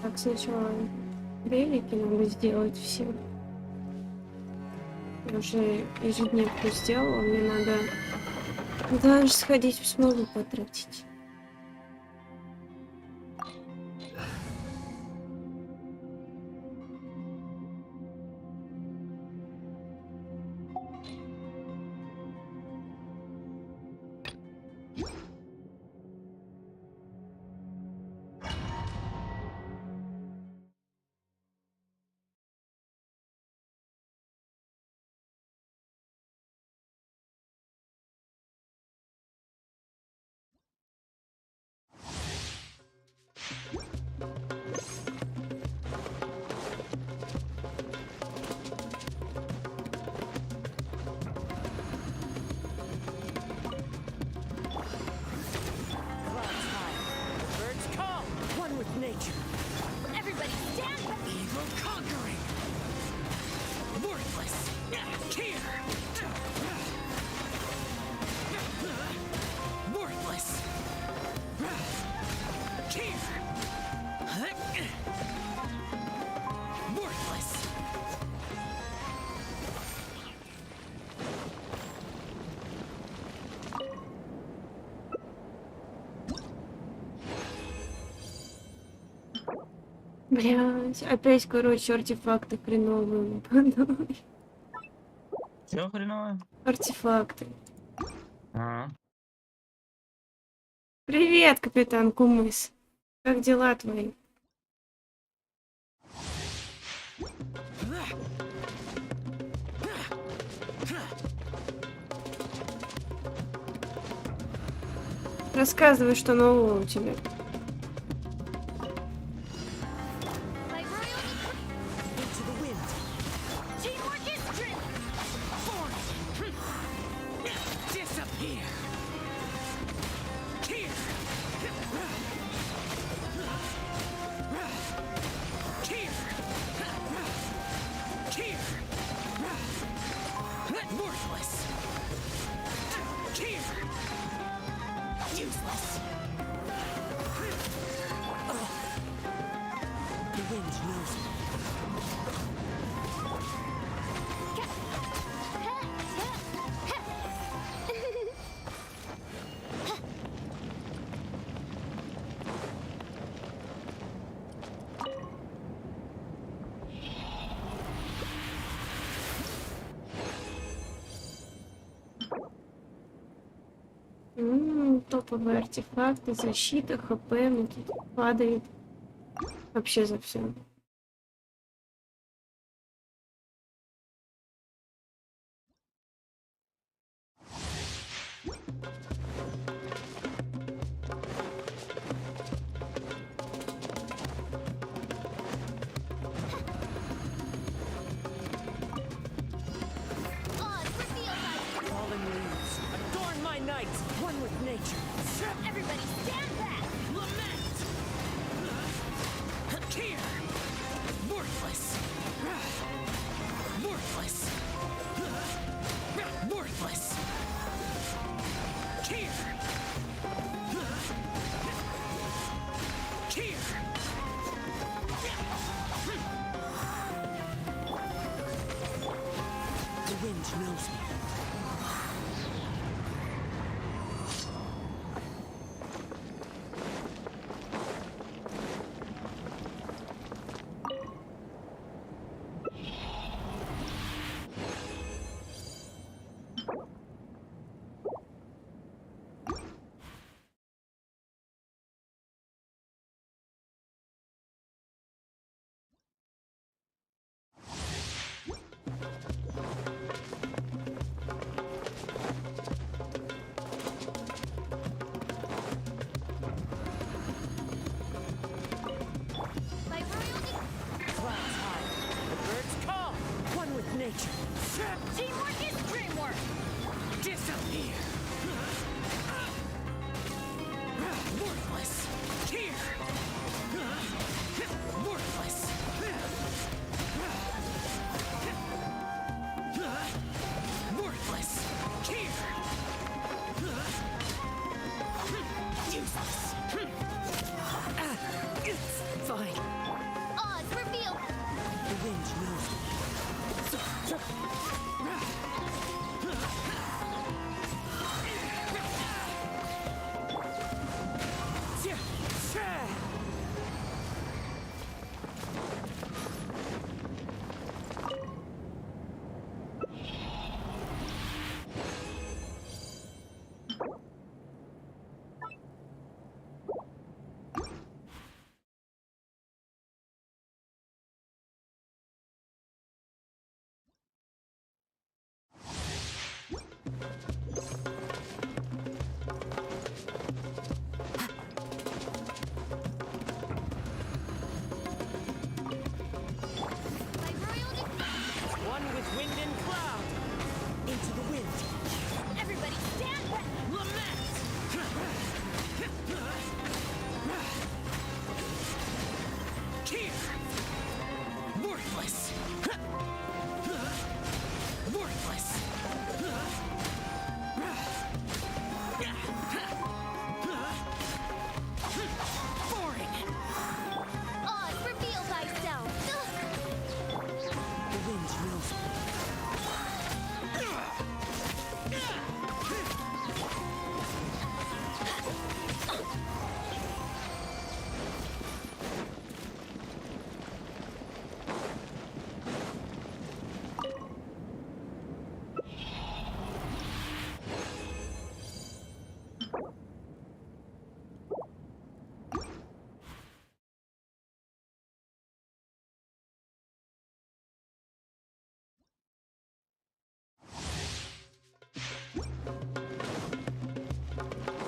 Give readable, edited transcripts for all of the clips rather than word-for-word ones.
Так, сначала велики надо сделать все. Я уже ежедневку сделала, мне надо даже сходить в смогу потратить. Блять, опять, короче, артефакты хреновые. Все хреново? Артефакты. А, Привет, капитан Кумыс. Как дела твои? Рассказывай, что нового у тебя. Топовые артефакты, защита, хп, падает. Вообще за все.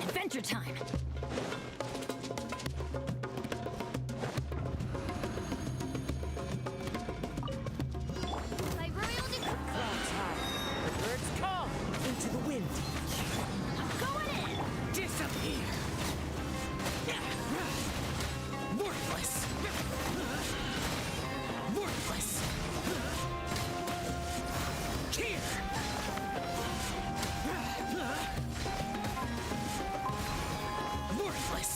Adventure time. My royal clouds high. The birds call into the wind. I'm going in. Disappear. Worthless. Worthless. Here. Worthless.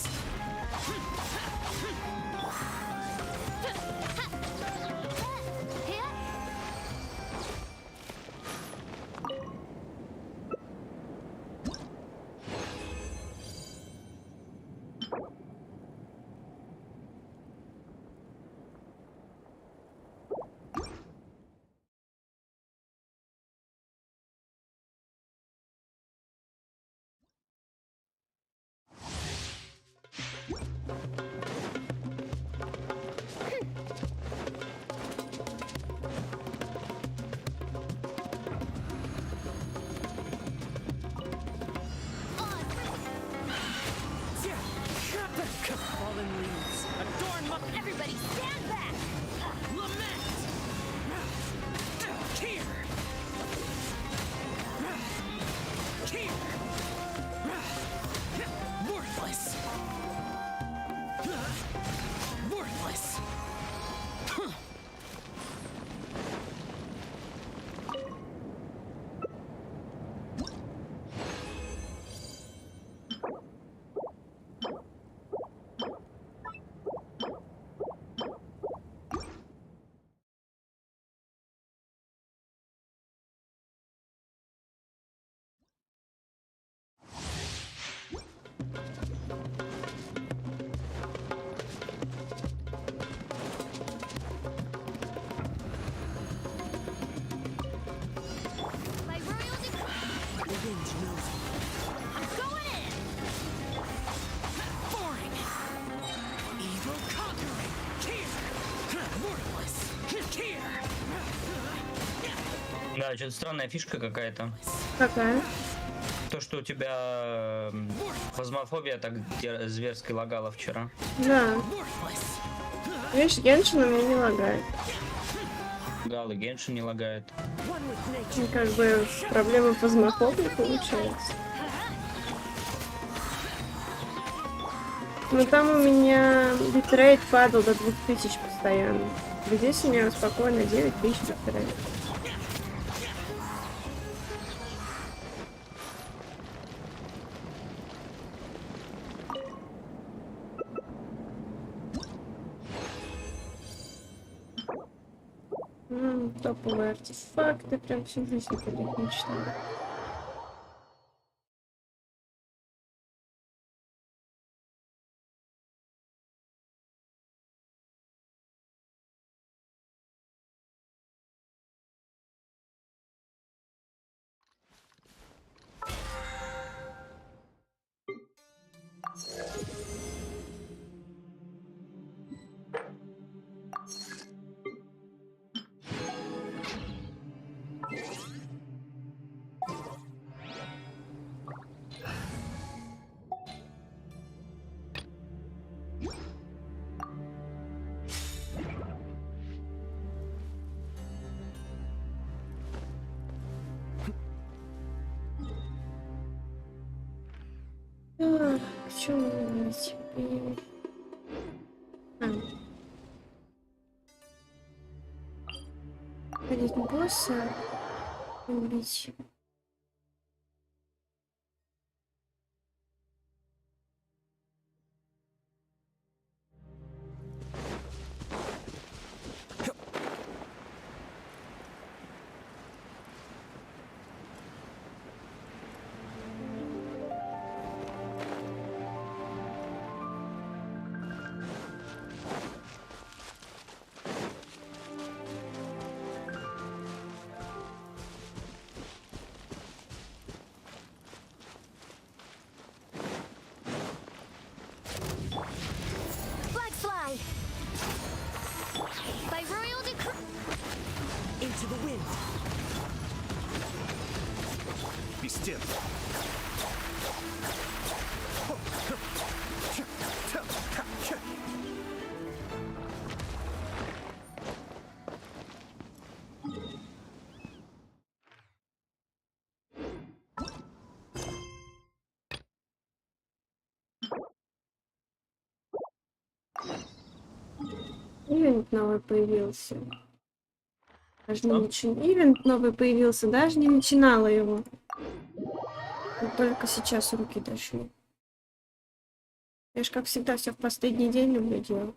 Fallen leaves. Adorn my... Everybody stand back! Lament! Here! Here! Worthless! Worthless! My royal the wind knows me. I'm going in! Boring! Evil conquering! Here! Worthless! Here! Да, что-то странная фишка какая-то. Какая? То, что у тебя фазмофобия так зверски лагала вчера. Да. Видишь, Геншин у меня не лагает. Да, и Геншин не лагает. И как бы проблема фазмофобии получается. Но там у меня битрейт падал до 2000 постоянно. Здесь у меня спокойно 9000 битрейт. Топовые артефакты, прям всю жизнь ходить мечтала. Так, что делать? Ходить босса, убить. Flags fly. By royal decree. Into the wind. Пиздец. Ивент новый появился. Даже не Ивент новый появился, даже не начинала его. Вот только сейчас руки дошли. Я ж, как всегда, все в последний день люблю делать.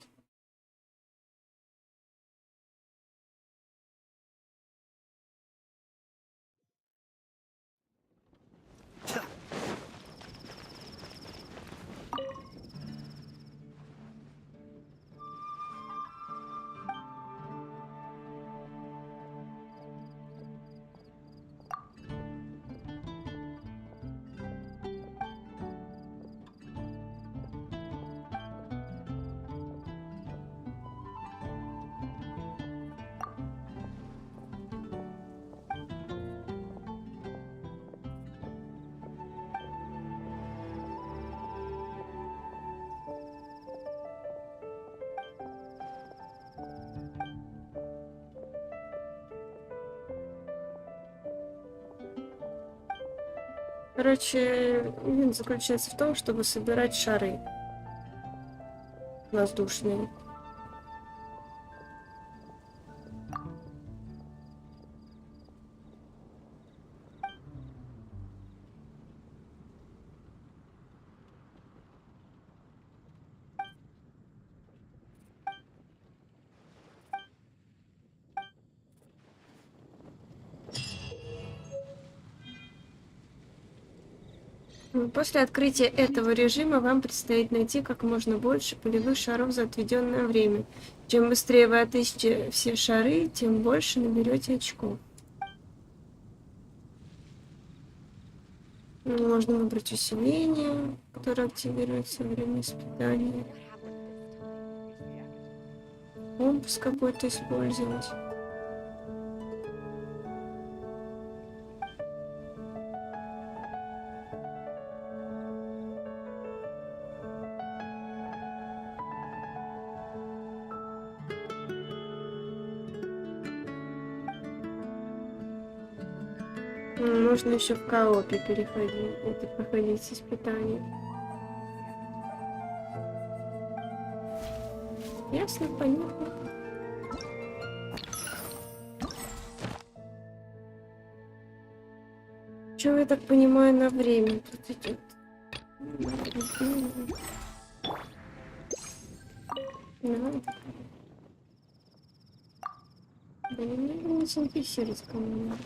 Короче, ивент заключается в том, чтобы собирать шары воздушные. После открытия этого режима вам предстоит найти как можно больше полевых шаров за отведенное время. Чем быстрее вы отыщете все шары, тем больше наберете очков. Можно выбрать усиление, которое активируется во время испытания. Компас какой-то использовать. Можно еще в коопе переходить, это проходить испытания. Ясно, понятно. Что, я так понимаю, на время тут идет. Не синтезировать кому-нибудь.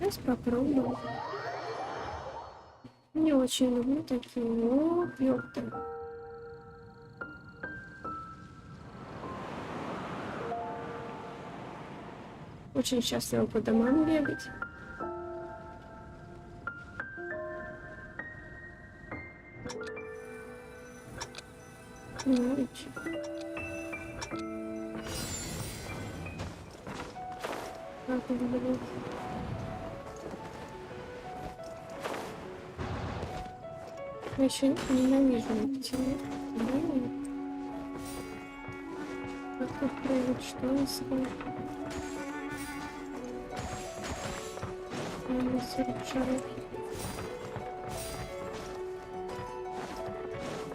Сейчас попробую. Не очень люблю такие. О, ёпта. Очень счастлива по домам бегать. Ну, как это будет? Я еще ненавижу эти. Как тут прыгать, что искать?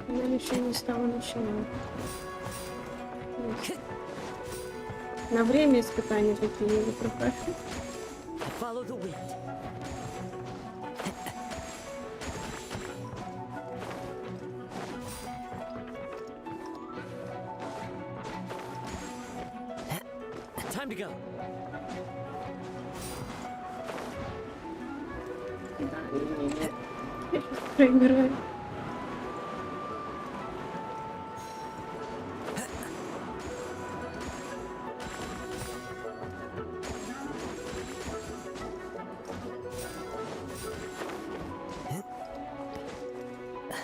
Я еще не стала начинать. На время испытания такие не прохожу. Follow the wind. Time to go. Проиграю.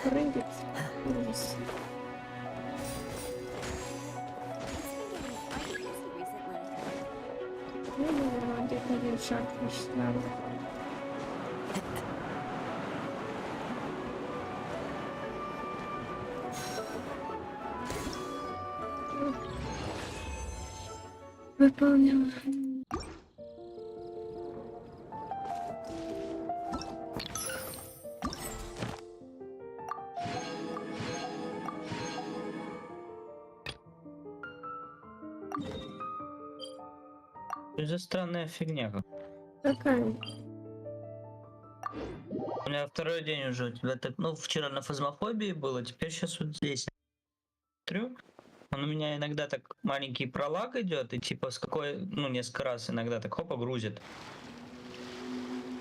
Прыгать. Ужас. Ну, да, где-то один шаг надо. Выполнила. Что за странная фигня? Какая? У меня второй день уже у тебя так, ну, вчера на фазмофобии было, теперь сейчас вот здесь. Смотрю, он у меня иногда так маленький пролаг идет, и типа с какой, ну, несколько раз иногда так хопа грузит.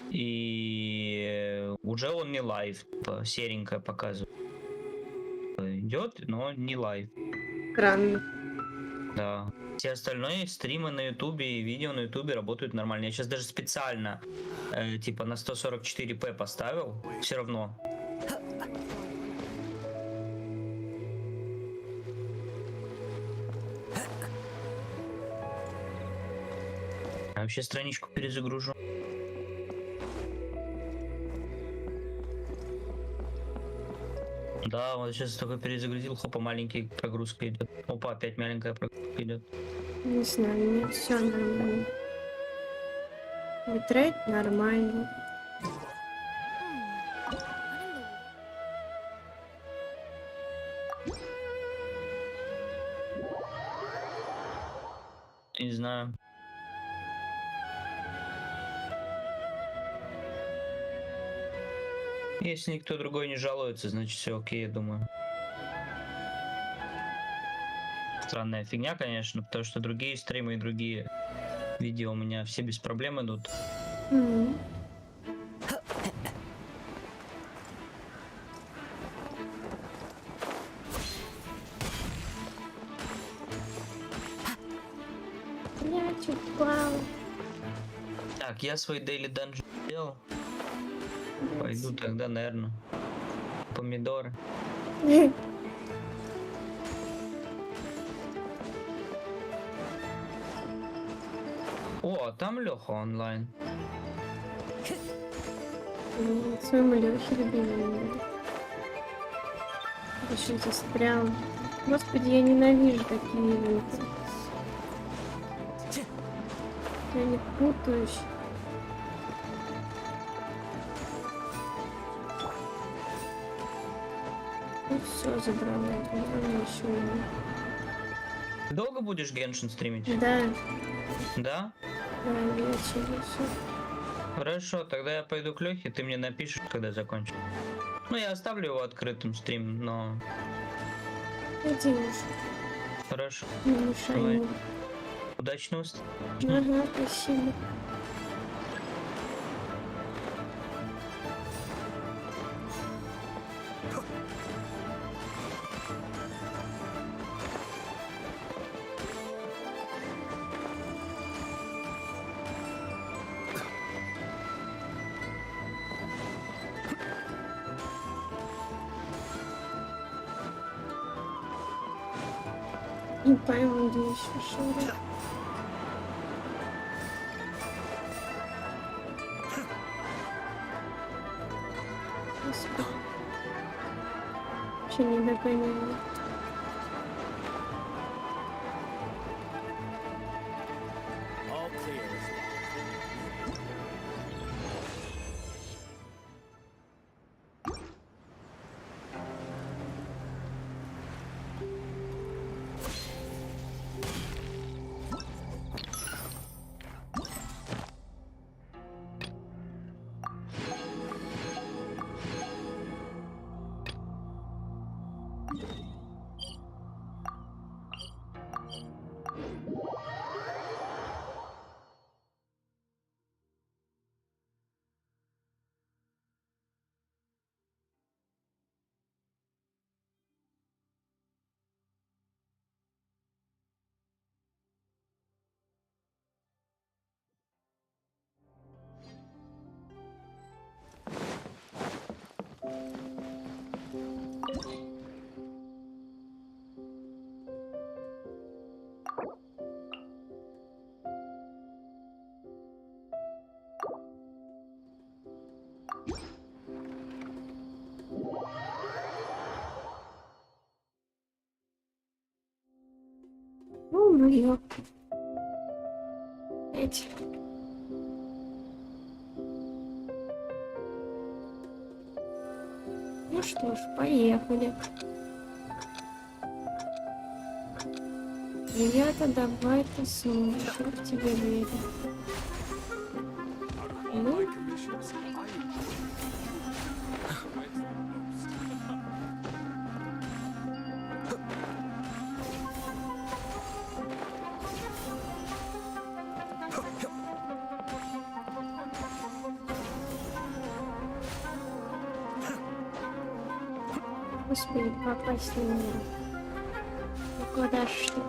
И уже он не лайв, типа серенькая показывает. Идет, но не лайв. Странно. Да. Все остальные стримы на ютубе и видео на ютубе работают нормально. Я сейчас даже специально типа на 144p поставил, все равно. А вообще страничку перезагружу. Да, вот сейчас только перезагрузил, хопа, маленький прогрузка идет. Опа, опять маленькая прогрузка идет. Не знаю, мне все нормально. Битрейт нормально. Не знаю. Если никто другой не жалуется, значит все окей, я думаю. Странная фигня, конечно, потому что другие стримы и другие видео у меня все без проблем идут. Я чуть упала. Так, я свой daily dungeon сделал. Пойду тогда, наверное, помидоры. О, там Леха онлайн. Своему Лехе любимому. Еще застрял. Господи, я ненавижу такие ивенты. Я не путаюсь. все забрала. Еще. Ты долго будешь Геншин стримить? Да, Да? да, вечер. Хорошо, тогда я пойду к Лехе, ты мне напишешь, когда закончишь. Ну, я оставлю его открытым стрим, но... Иди уж, Хорошо. не мешай Давай. ему. Удачного стрима. Ага, спасибо. Не пойму, где еще шуры. Господи. Вообще не догоняю. All clear. Ну, моё. Эти. Ну что ж, поехали. Ребята, давай-ка смотрим, в тебя верю. Ну, господи, попасть на меня. Ну куда ж ты?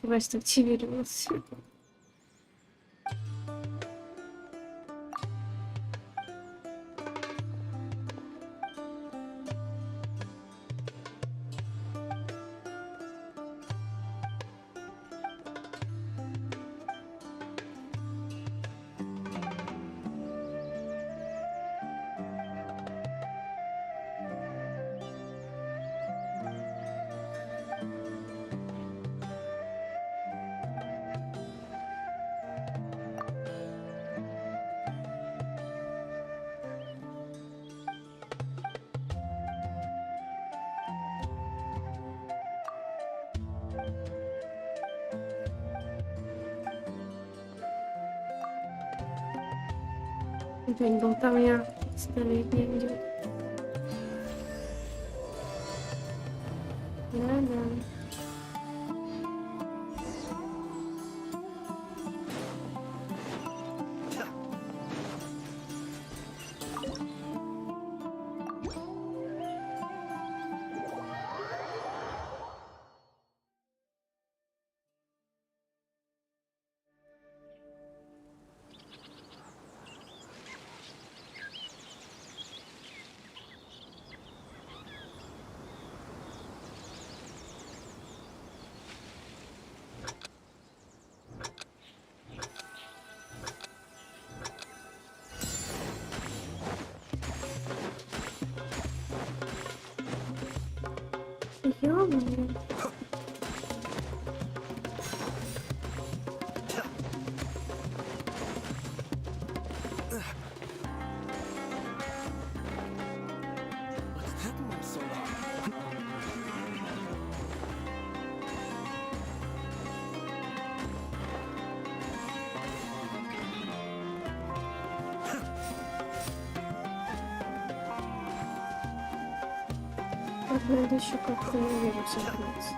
Квест активировался. Опять болтовня столетняя идет. Да-да. Ё-моё. Так, надо еще как-то наверх забраться.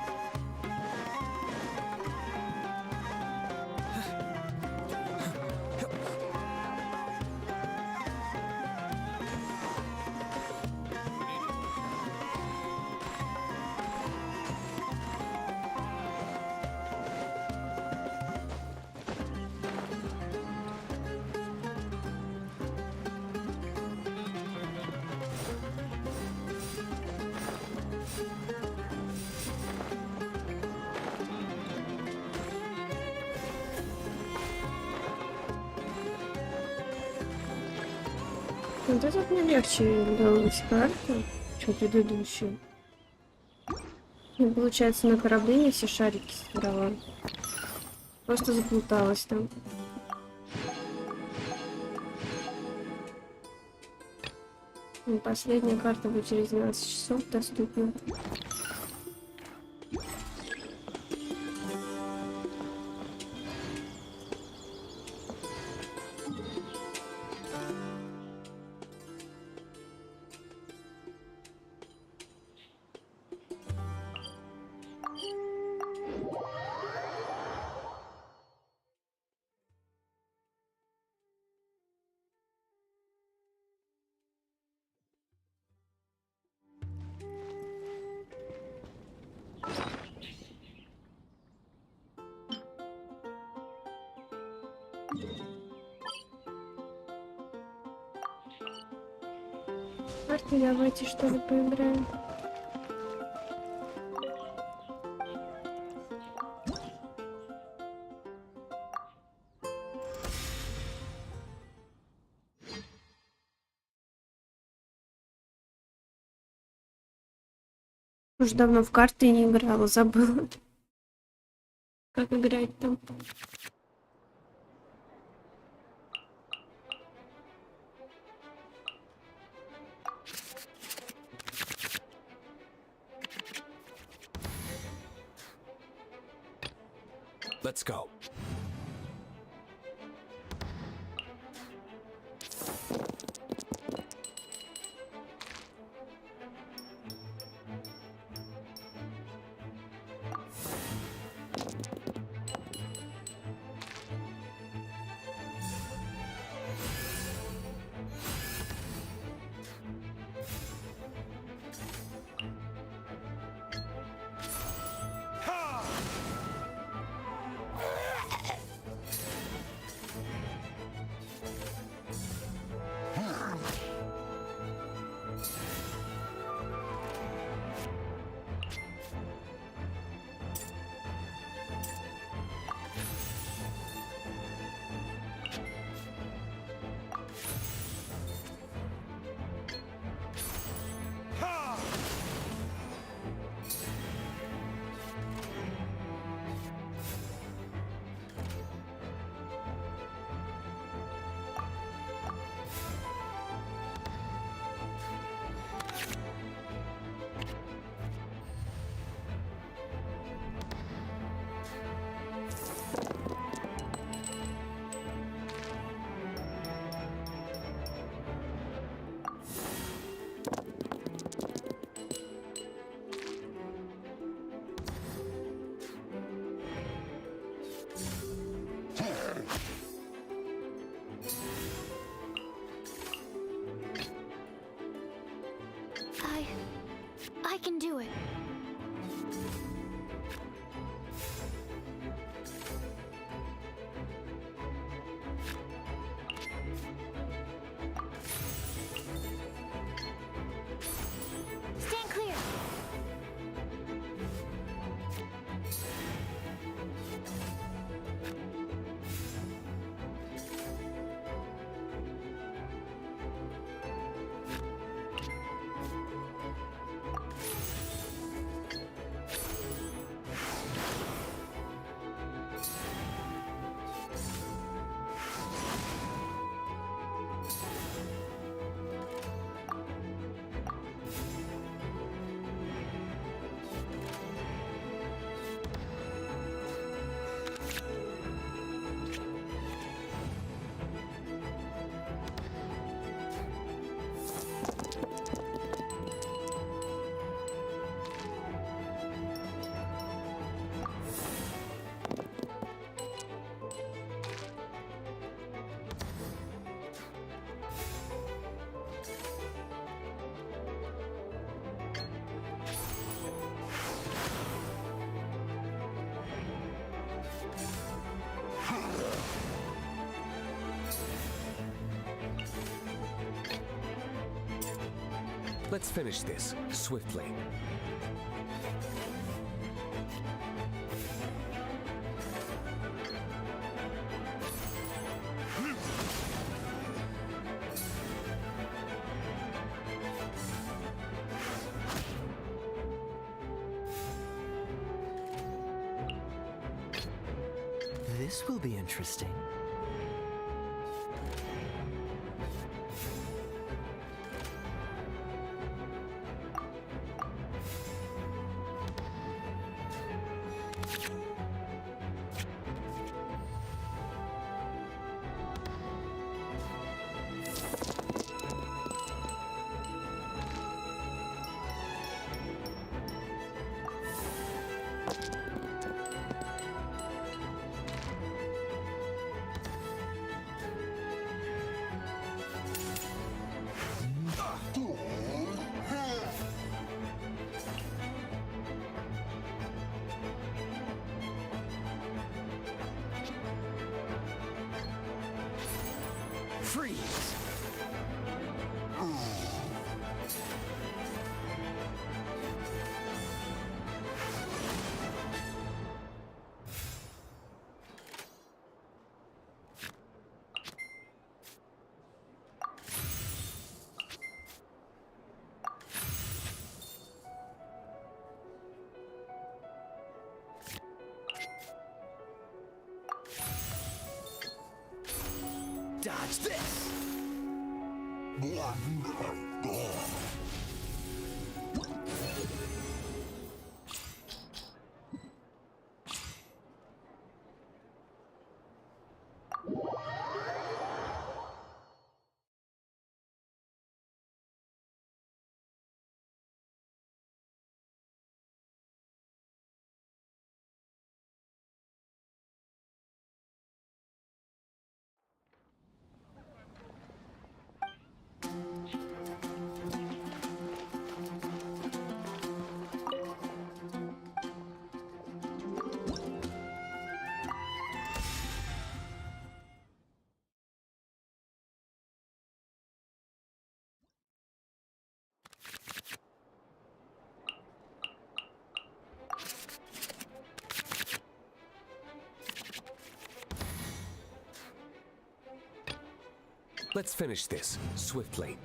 Вот этот мне легче далась карта, чем предыдущую. И получается, на корабле не все шарики собрала. Просто заплуталась там. И последняя карта будет через 12 часов доступна. Марни, давайте что ли поиграем. Уже давно в карты не играла, забыла. Как играть там? Let's go. Let's finish this swiftly. This will be interesting. Freeze! Dodge this! Let's finish this swiftly.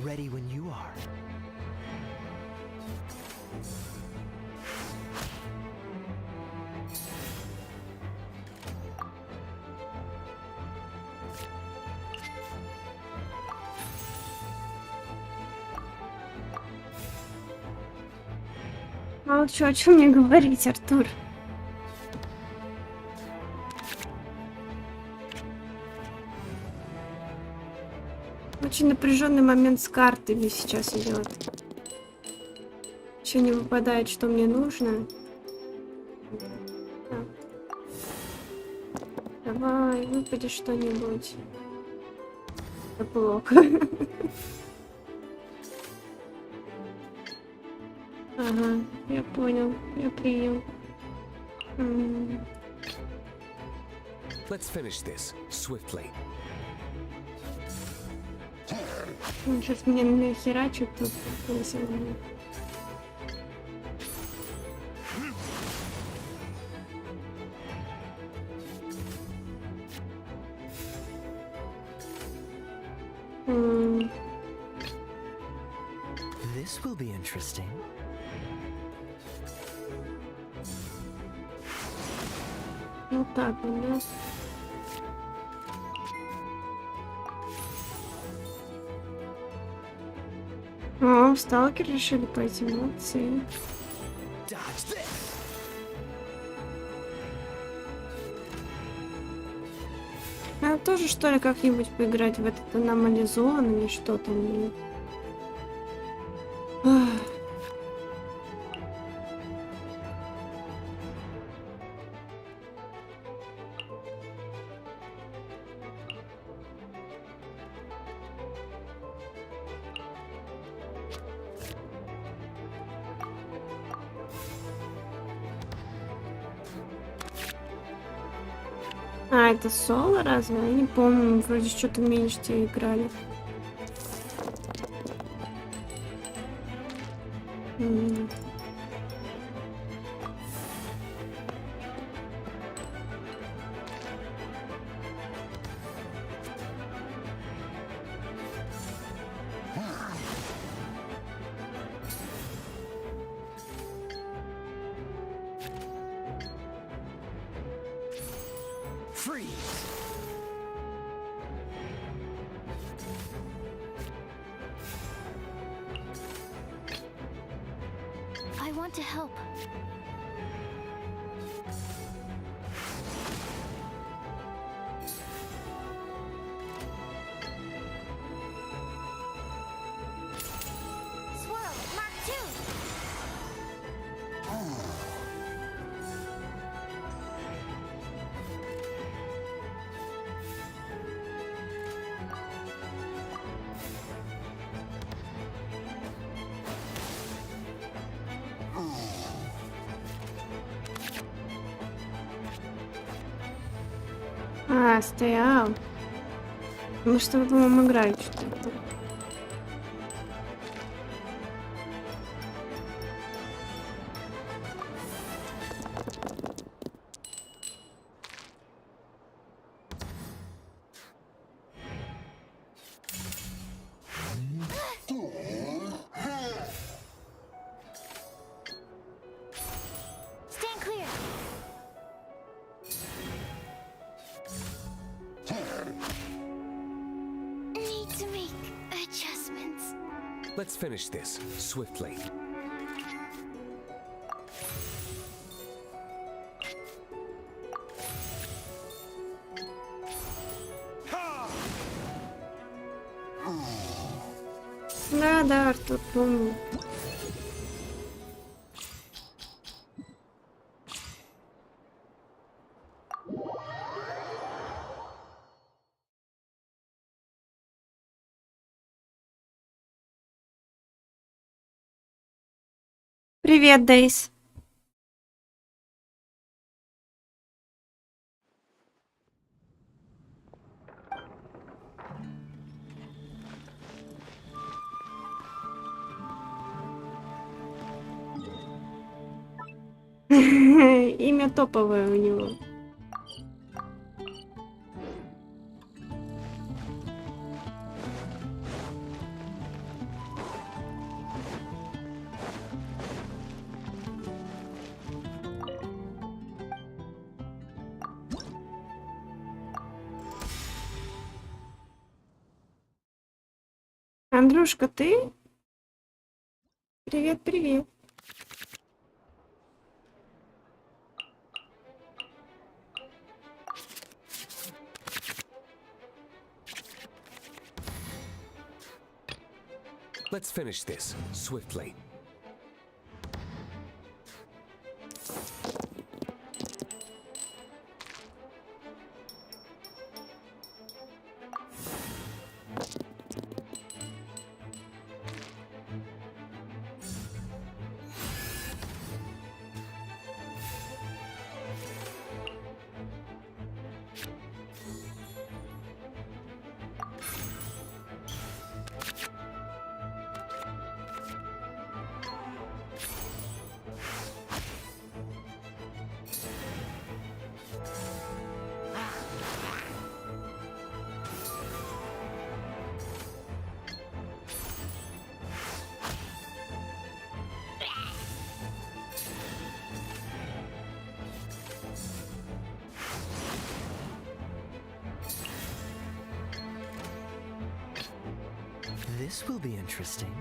Ready when you are. Молчу, о чем мне говорить, Артур? Очень напряженный момент с картами сейчас идет. Еще не выпадает, что мне нужно. Так. Давай, выпади что-нибудь. Это плохо. Ага, я понял, я принял. Let's finish this swiftly. Он сейчас меня нахерачит тут. This will be interesting. Вот так вот, да. О, в сталкер решили пойти, молодцы. Dodge this. Надо тоже, что ли, как-нибудь поиграть в этот аномализон или что там. Ах. А, это соло разве? Я не помню, вроде что-то меньше те играли. М. Freeze. I want to help. Swirl, Mark 2. А, стоял. Ну что вы, по-моему, играть что-то. Stand clear. Need to make adjustments. Let's finish this swiftly. Да, Артур, помню. Привет, Дэйз. Имя топовое у него. Андрюшка, ты? Привет, привет. Let's finish this swiftly. This will be interesting.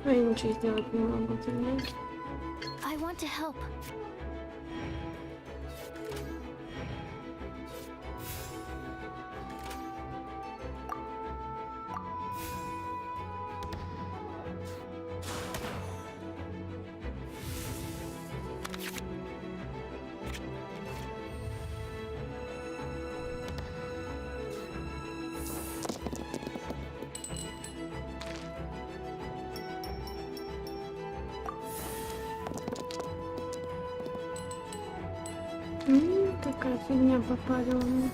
Ну, я ничего сделать не могу, ты знаешь? I want to help. Такая фигня попадала мне.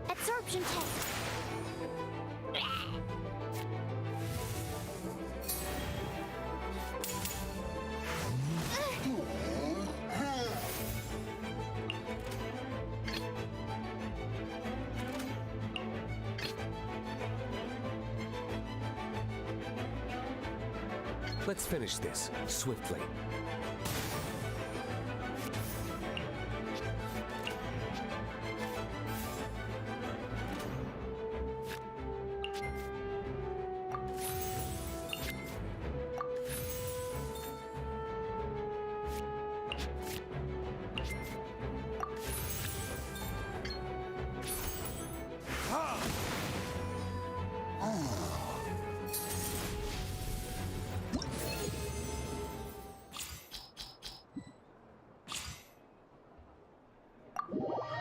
Absorption test. Let's finish this swiftly.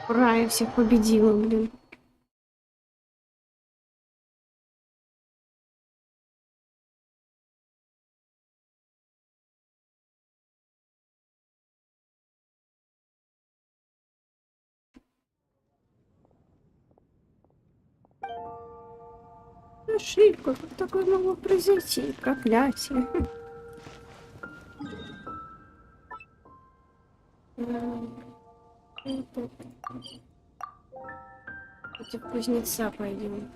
Ура, я всех победила, блин. Ошибка, как такое могло произойти? Проклятие. Против кузнеца пойдем.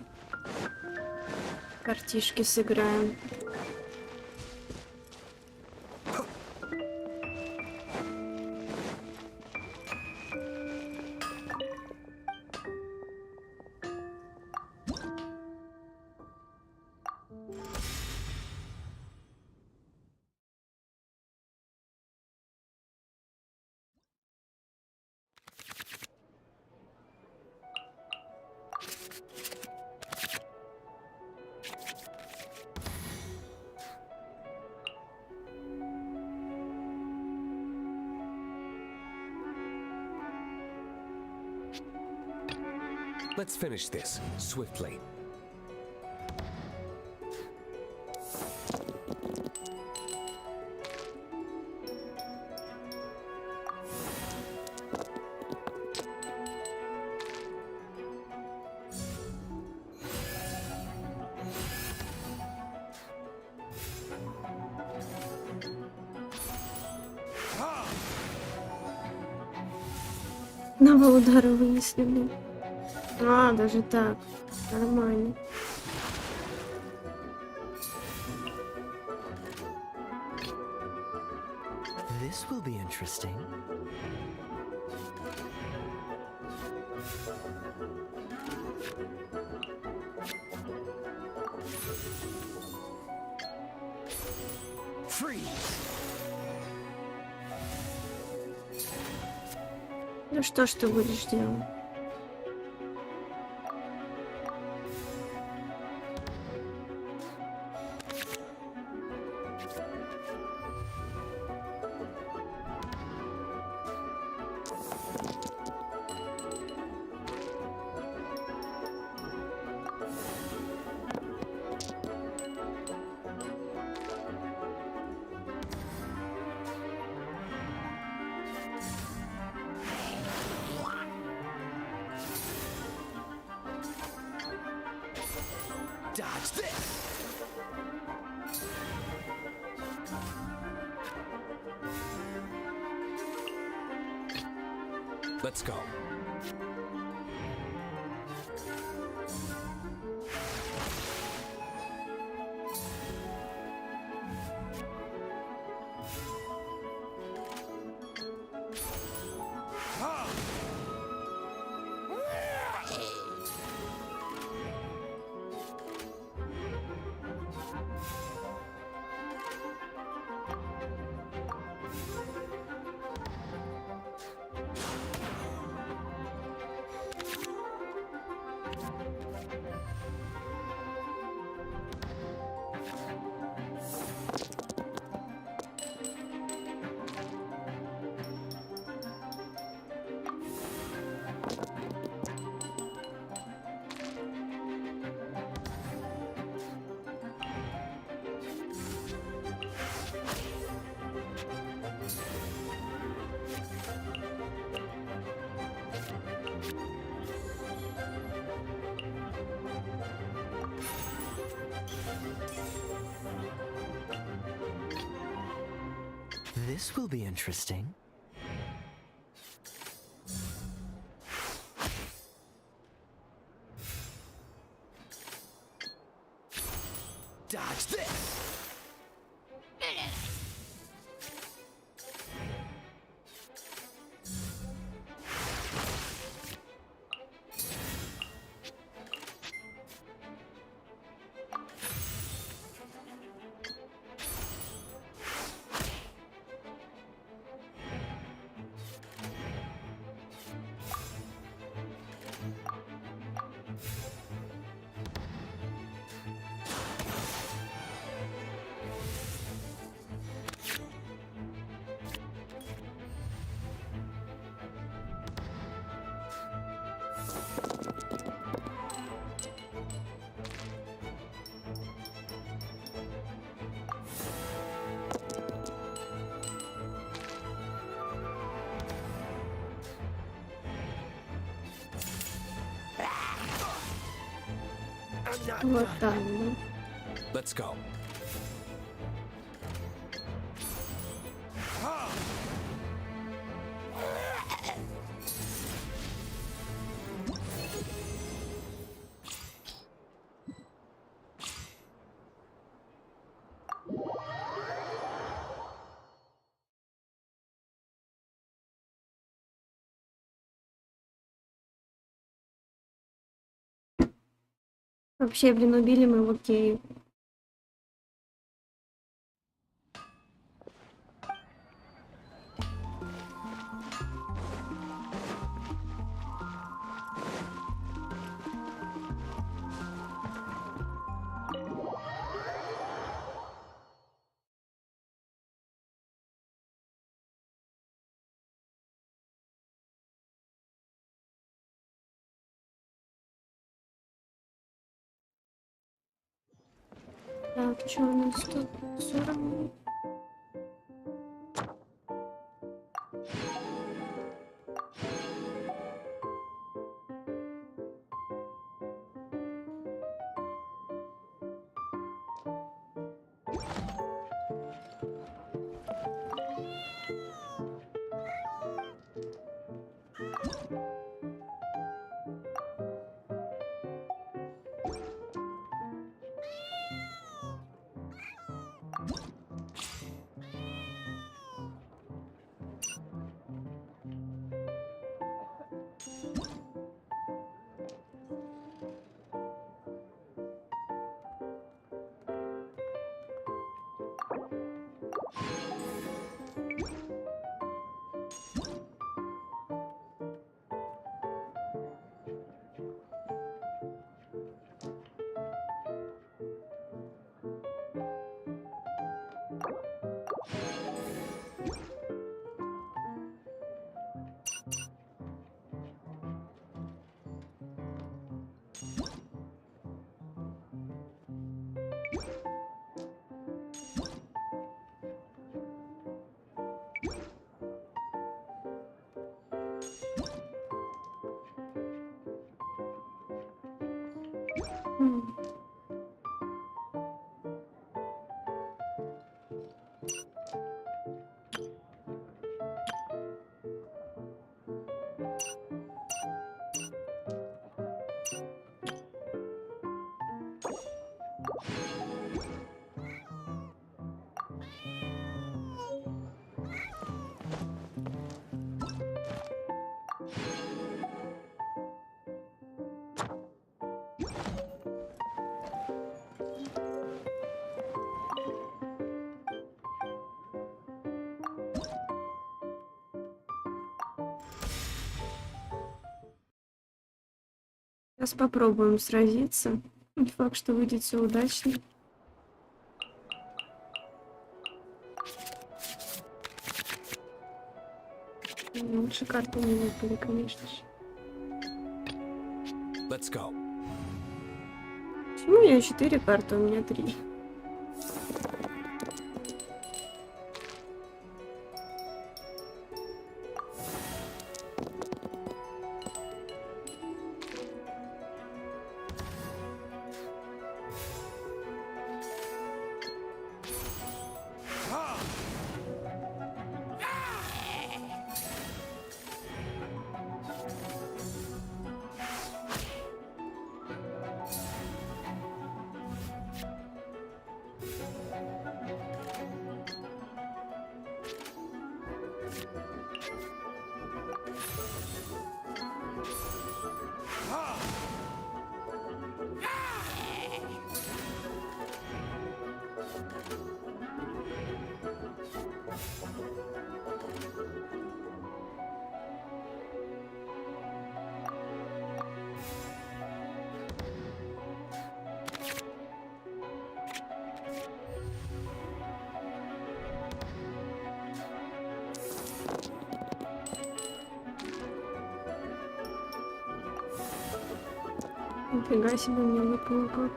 Картишки сыграем. Let's finish this swiftly. Одного удара вынесли, блин. А, даже так. Нормально. This will be interesting. Ну что ж ты будешь делать? Dodge this! Let's go. This will be interesting. Dodge this! Вот так, да. Let's go. Вообще, блин, убили мы его Кею. Так, что у нас тут? 40. М. Сейчас попробуем сразиться. Не факт, что выйдет все удачно. Лучше карты не выпали, конечно же. Let's go. Почему у меня 4 карты, у меня 3? Нифига себе, мне выпало как.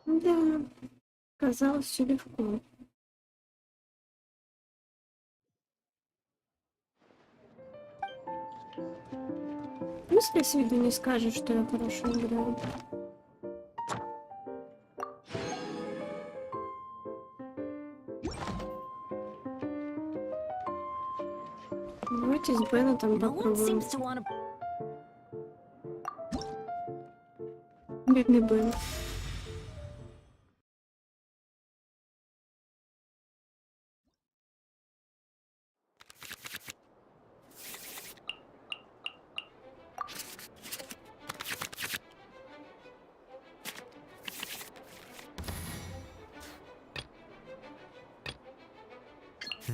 Да, казалось, все легко. В смысле, с виду не скажешь, что я хорошо играю? Давайте с Беннетом No one попробуем. seems to want to. Бедный Бен.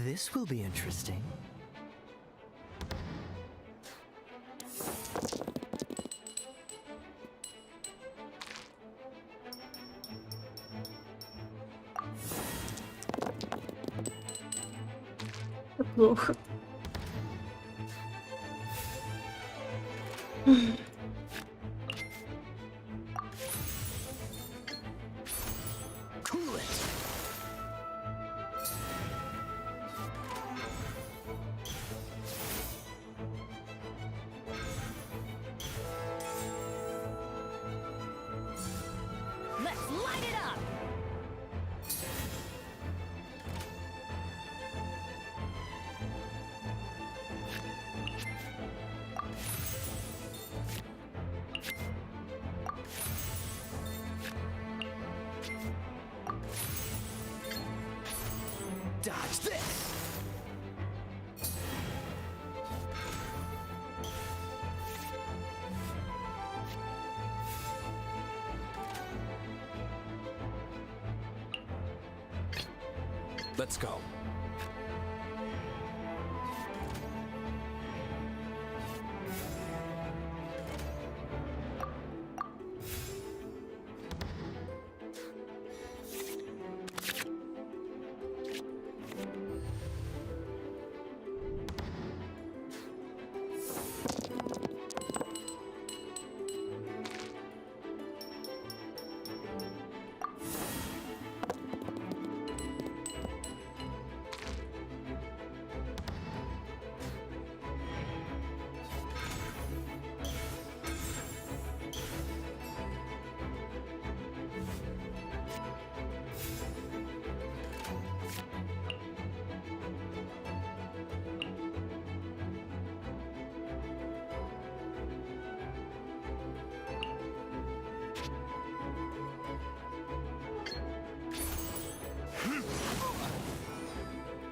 This will be interesting. Это плохо. Cool it. Let's light it up. Dodge this. Let's go.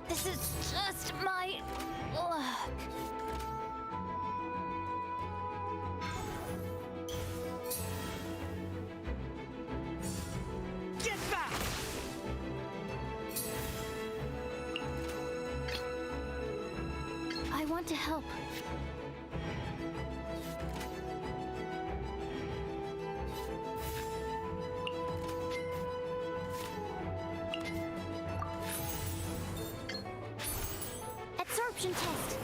This is just my luck. Get back! I want to help. Absorption test.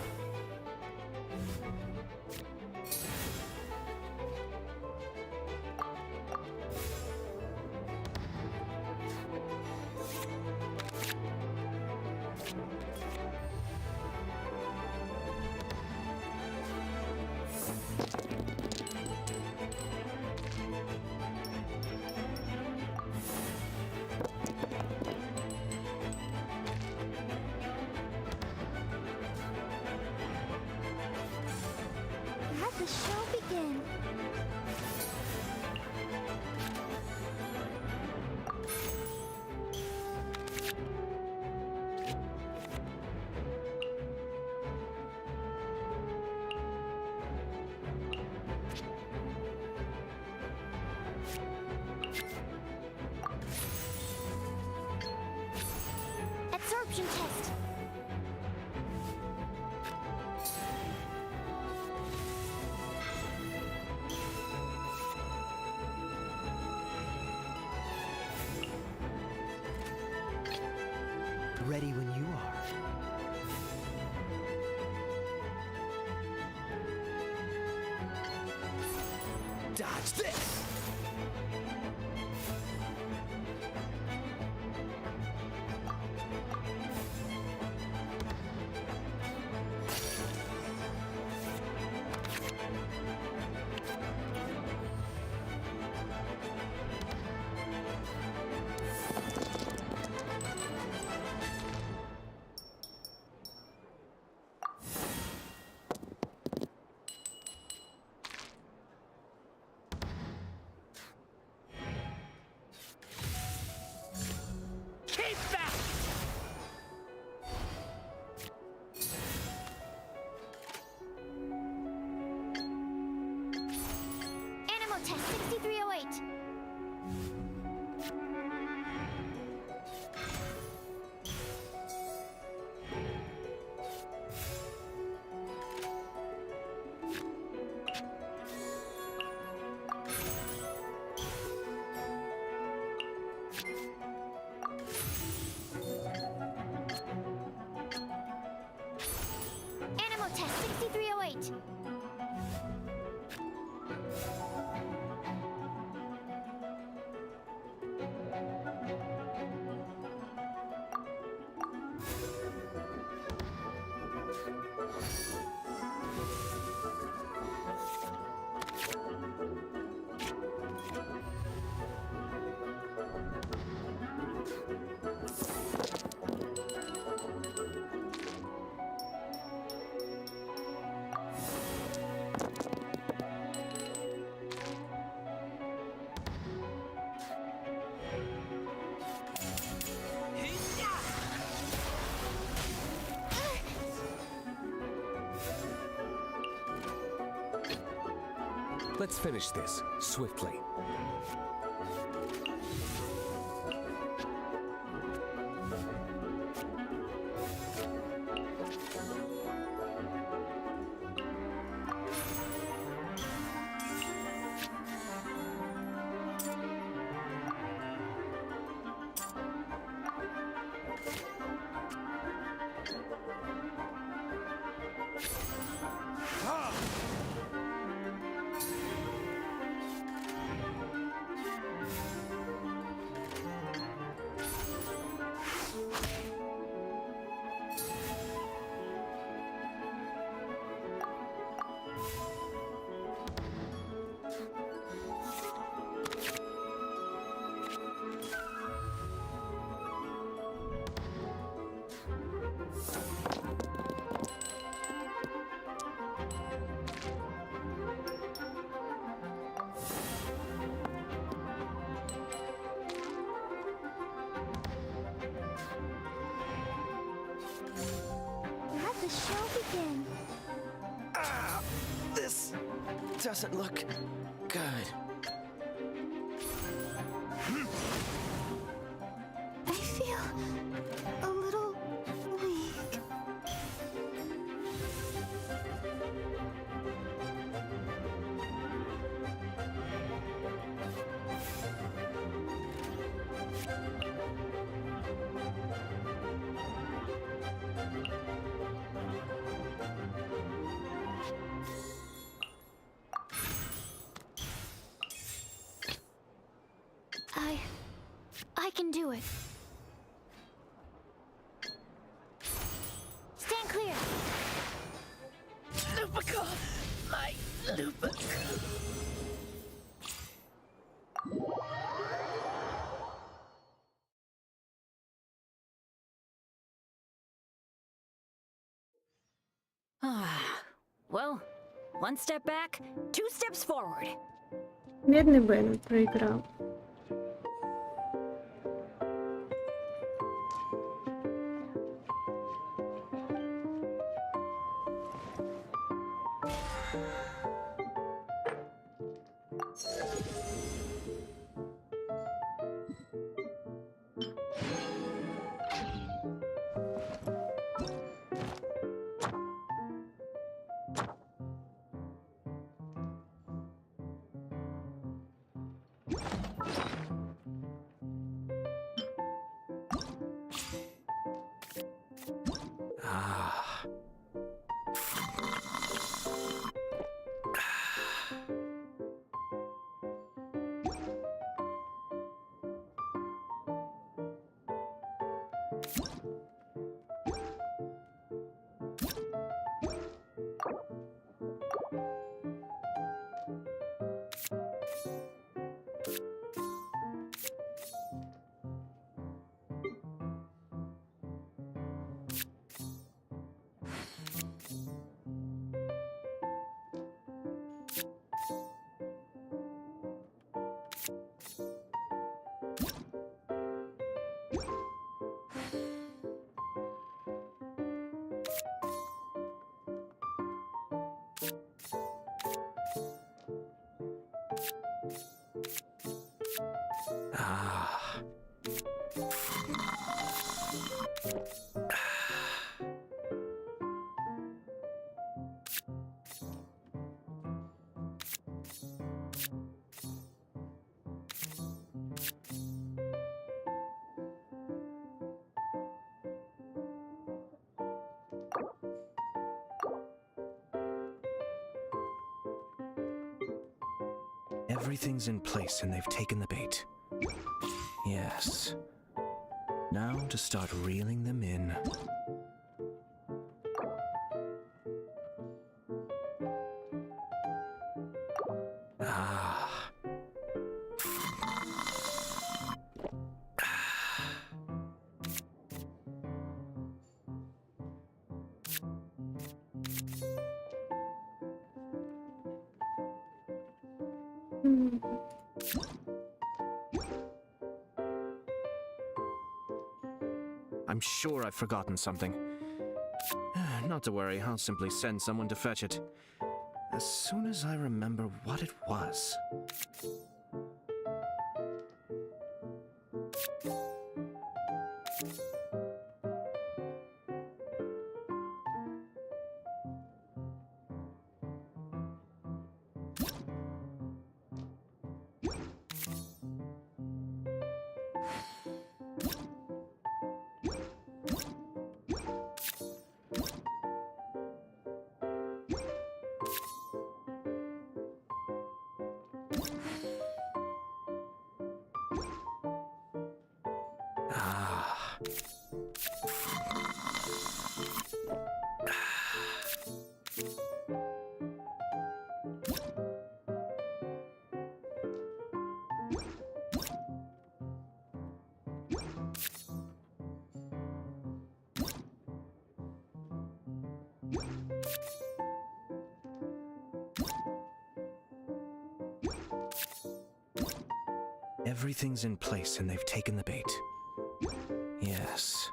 Let the show begin. Absorption test. Ready when you are. Dodge this! Keep back! Animal test 6308. Animal test 6308. Let's finish this swiftly. show begin? This doesn't look good. I feel a little weak. I can do it. Stand clear. Lupica! My Lupica! Well, one step back, two steps forward. Бедный Бен проиграл. Everything's in place and they've taken the bait. Yes. Now to start reeling them in. I'm sure I've forgotten something. Not to worry, I'll simply send someone to fetch it. As soon as I remember what it was. Everything's in place and they've taken the bait. Yes.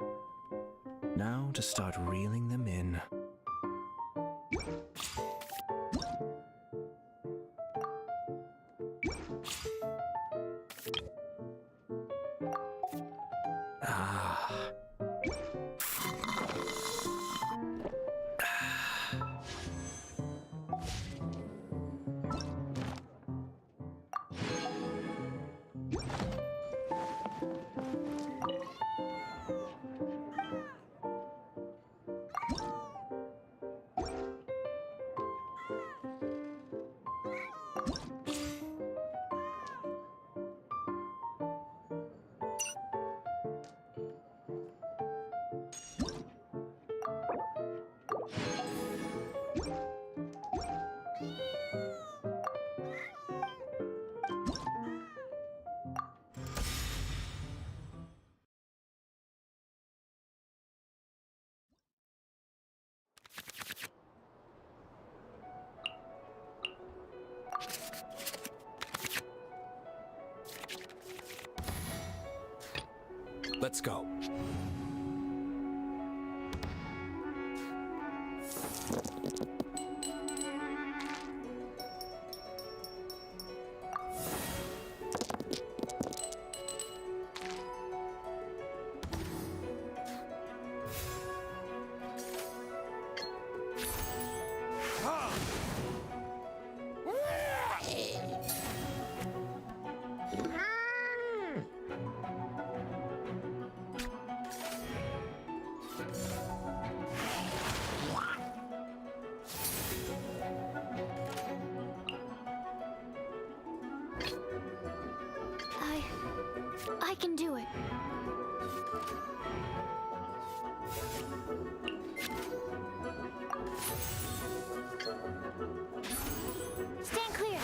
Now to start reeling them in. Let's go. I can do it. Stand clear.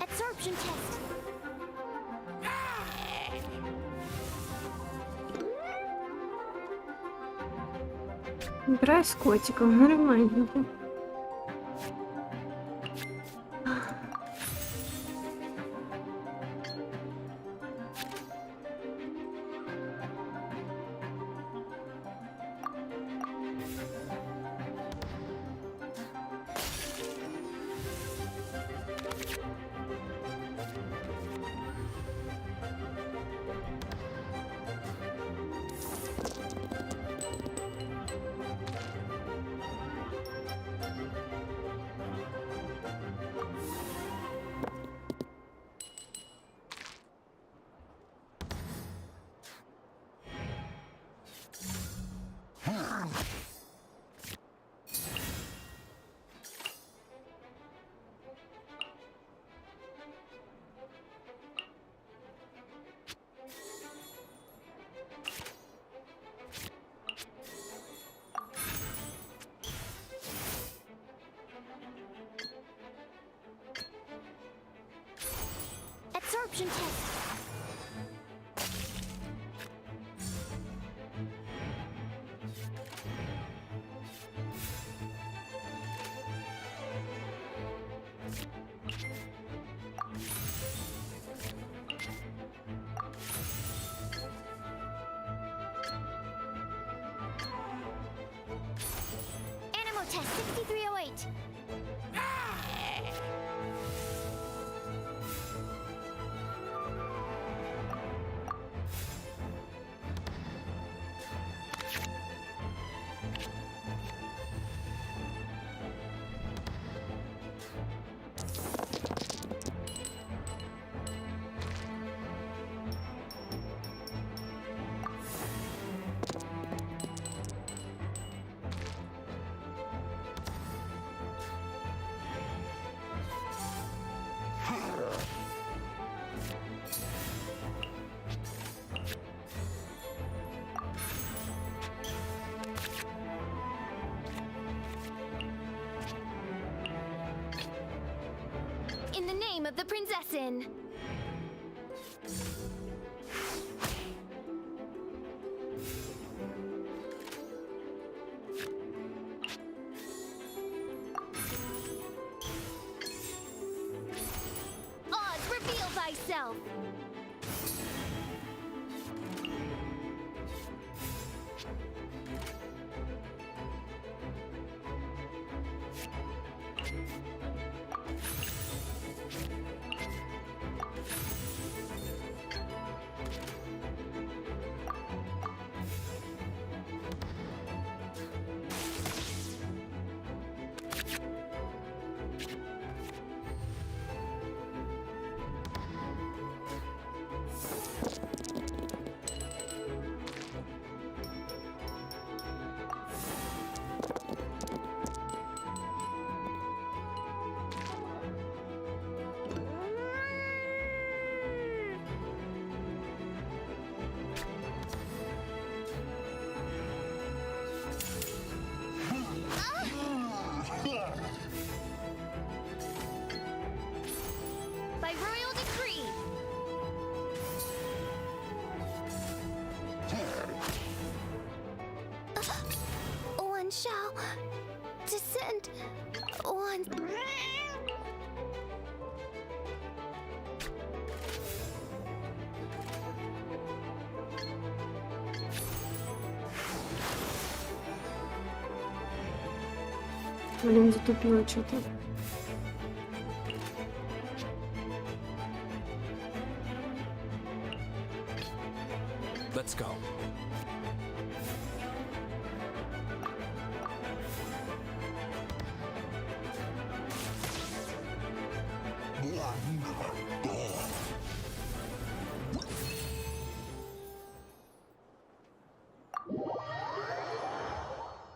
Absorption test. Играй с котиком, нормально. Absorption test. test 6308. In the name of the Prinzessin. Oz, reveal thyself. By royal decree. One shall descend. One. Блин, затупила что-то. Let's go.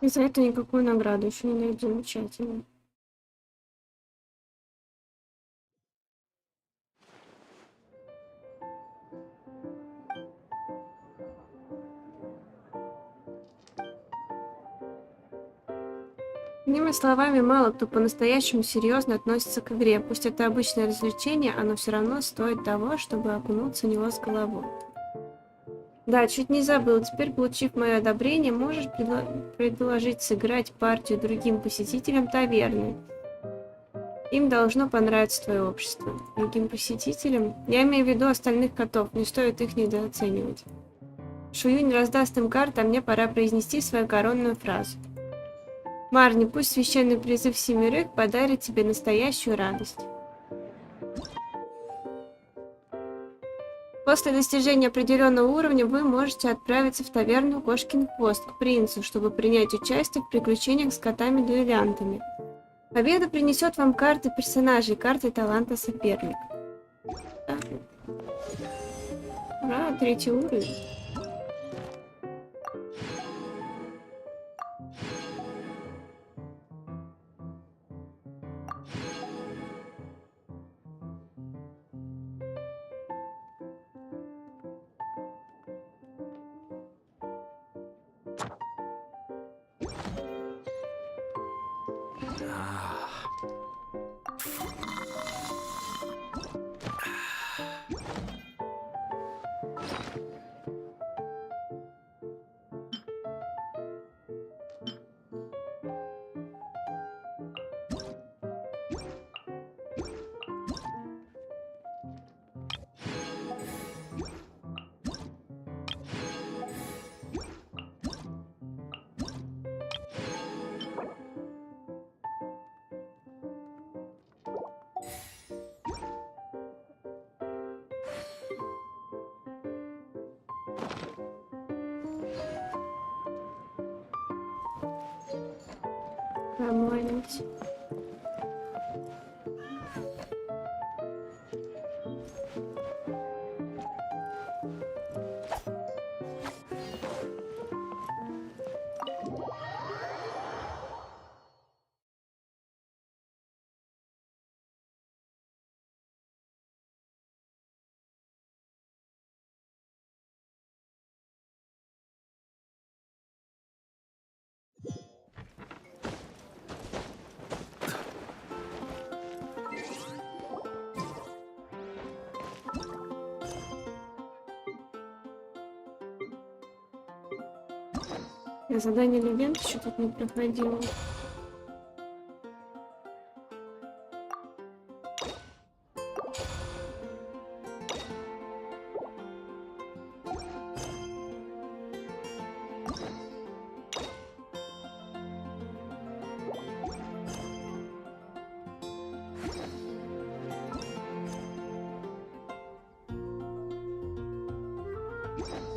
И за это никакую награду еще не дают, замечательно. Иными словами, мало кто по-настоящему серьезно относится к игре. Пусть это обычное развлечение, оно все равно стоит того, чтобы окунуться в него с головой. Да, чуть не забыл. Теперь, получив мое одобрение, можешь предложить сыграть партию другим посетителям таверны. Им должно понравиться твое общество. Другим посетителям? Я имею в виду остальных котов, не стоит их недооценивать. Шуюнь раздаст им карты, а мне пора произнести свою коронную фразу. Марни, пусть священный призыв семерых подарит тебе настоящую радость. После достижения определенного уровня вы можете отправиться в таверну Кошкин Хвост к принцу, чтобы принять участие в приключениях с котами-дуэлянтами. Победа принесет вам карты персонажей, карты таланта соперника. Ура, 3-й уровень. Маленький. Я задание или ивент еще тут не проходила.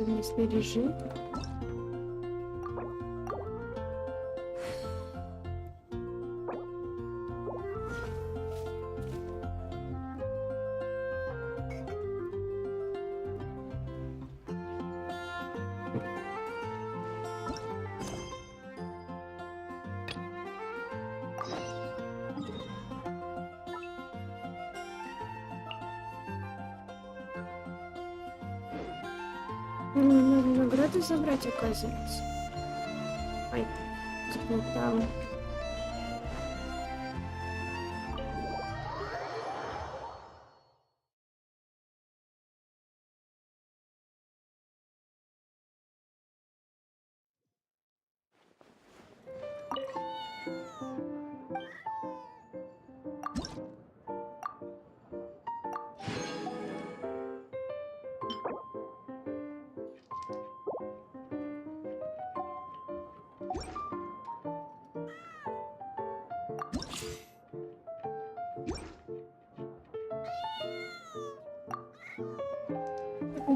Если режим. Надо награду забрать, оказывается. Ой, типа там.